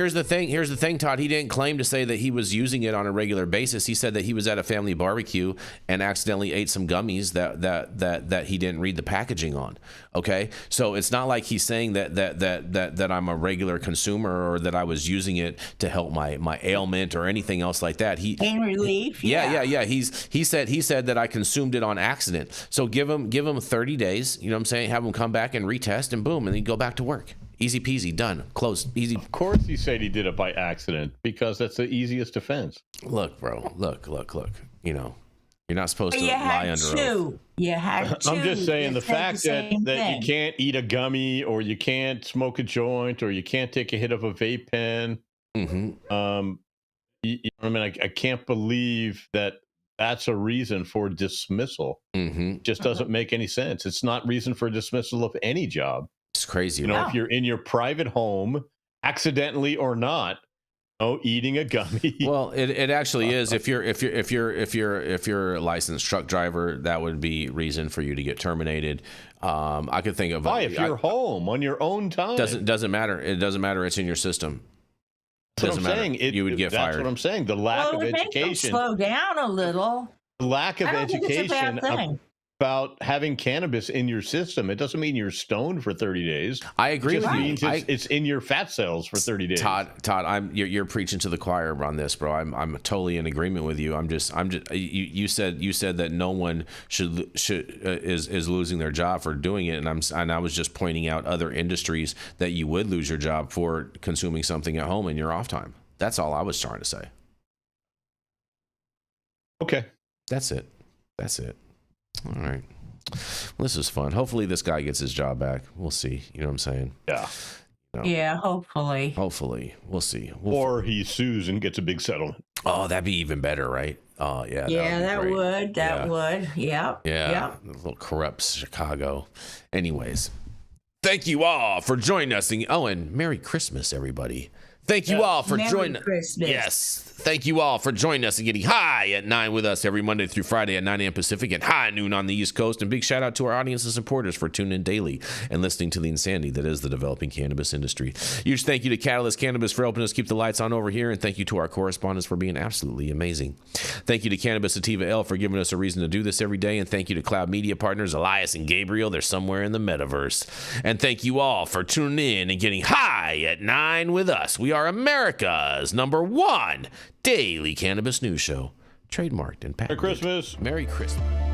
Todd. He didn't claim to say that he was using it on a regular basis. He said that he was at a family barbecue and accidentally ate some gummies that he didn't read the packaging on. Okay? So it's not like he's saying that I'm a regular consumer or that I was using it to help my ailment or anything else like that. Pain relief. Yeah. He said that I consumed it on accident. So give him 30 days. You know what I'm saying? Have him come back and retest, and boom, and then go back to work. Easy peasy, done, closed, easy. Of course, he said he did it by accident because that's the easiest defense. Look, bro. Look. You know, you're not supposed to lie under oath. You had to. I'm just saying the fact that you can't eat a gummy or you can't smoke a joint or you can't take a hit of a vape pen. I can't believe that. That's a reason for dismissal. Just doesn't make any sense. It's not reason for dismissal of any job. It's crazy. If you're in your private home, accidentally or not, eating a gummy. Well, it actually is. If you're a licensed truck driver, that would be reason for you to get terminated. I could think of why if you're home on your own time. Doesn't matter. It doesn't matter. It's in your system. That's what I'm saying. You would get fired. That's what I'm saying. The lack of education. Slow down a little. The lack of education about having cannabis in your system. It doesn't mean you're stoned for 30 days. I agree with you. It means it's in your fat cells for 30 days. Todd, you're preaching to the choir on this, bro. I'm totally in agreement with you. You said that no one is losing their job for doing it, and I was just pointing out other industries that you would lose your job for consuming something at home in your off time. That's all I was trying to say. Okay. That's it. All right. Well, this is fun. Hopefully this guy gets his job back. We'll see. You know what I'm saying? Yeah. Yeah, hopefully. Hopefully. We'll see. Or he sues and gets a big settlement. Oh, that'd be even better, right? Oh, yeah. That would. Yeah. Yeah. A little corrupt Chicago. Anyways, thank you all for joining us. And Merry Christmas, everybody. Thank you all for joining us. Yes. Thank you all for joining us and getting high at 9 with us every Monday through Friday at 9 a.m. Pacific and high noon on the East Coast. And big shout out to our audience and supporters for tuning in daily and listening to the insanity that is the developing cannabis industry. Huge thank you to Catalyst Cannabis for helping us keep the lights on over here. And thank you to our correspondents for being absolutely amazing. Thank you to Cannabis Sativa L for giving us a reason to do this every day. And thank you to Cloud Media partners Elias and Gabriel. They're somewhere in the metaverse. And thank you all for tuning in and getting high at 9 with us. We are America's #1 daily cannabis news show. Trademarked and patented. Merry Christmas. Merry Christmas.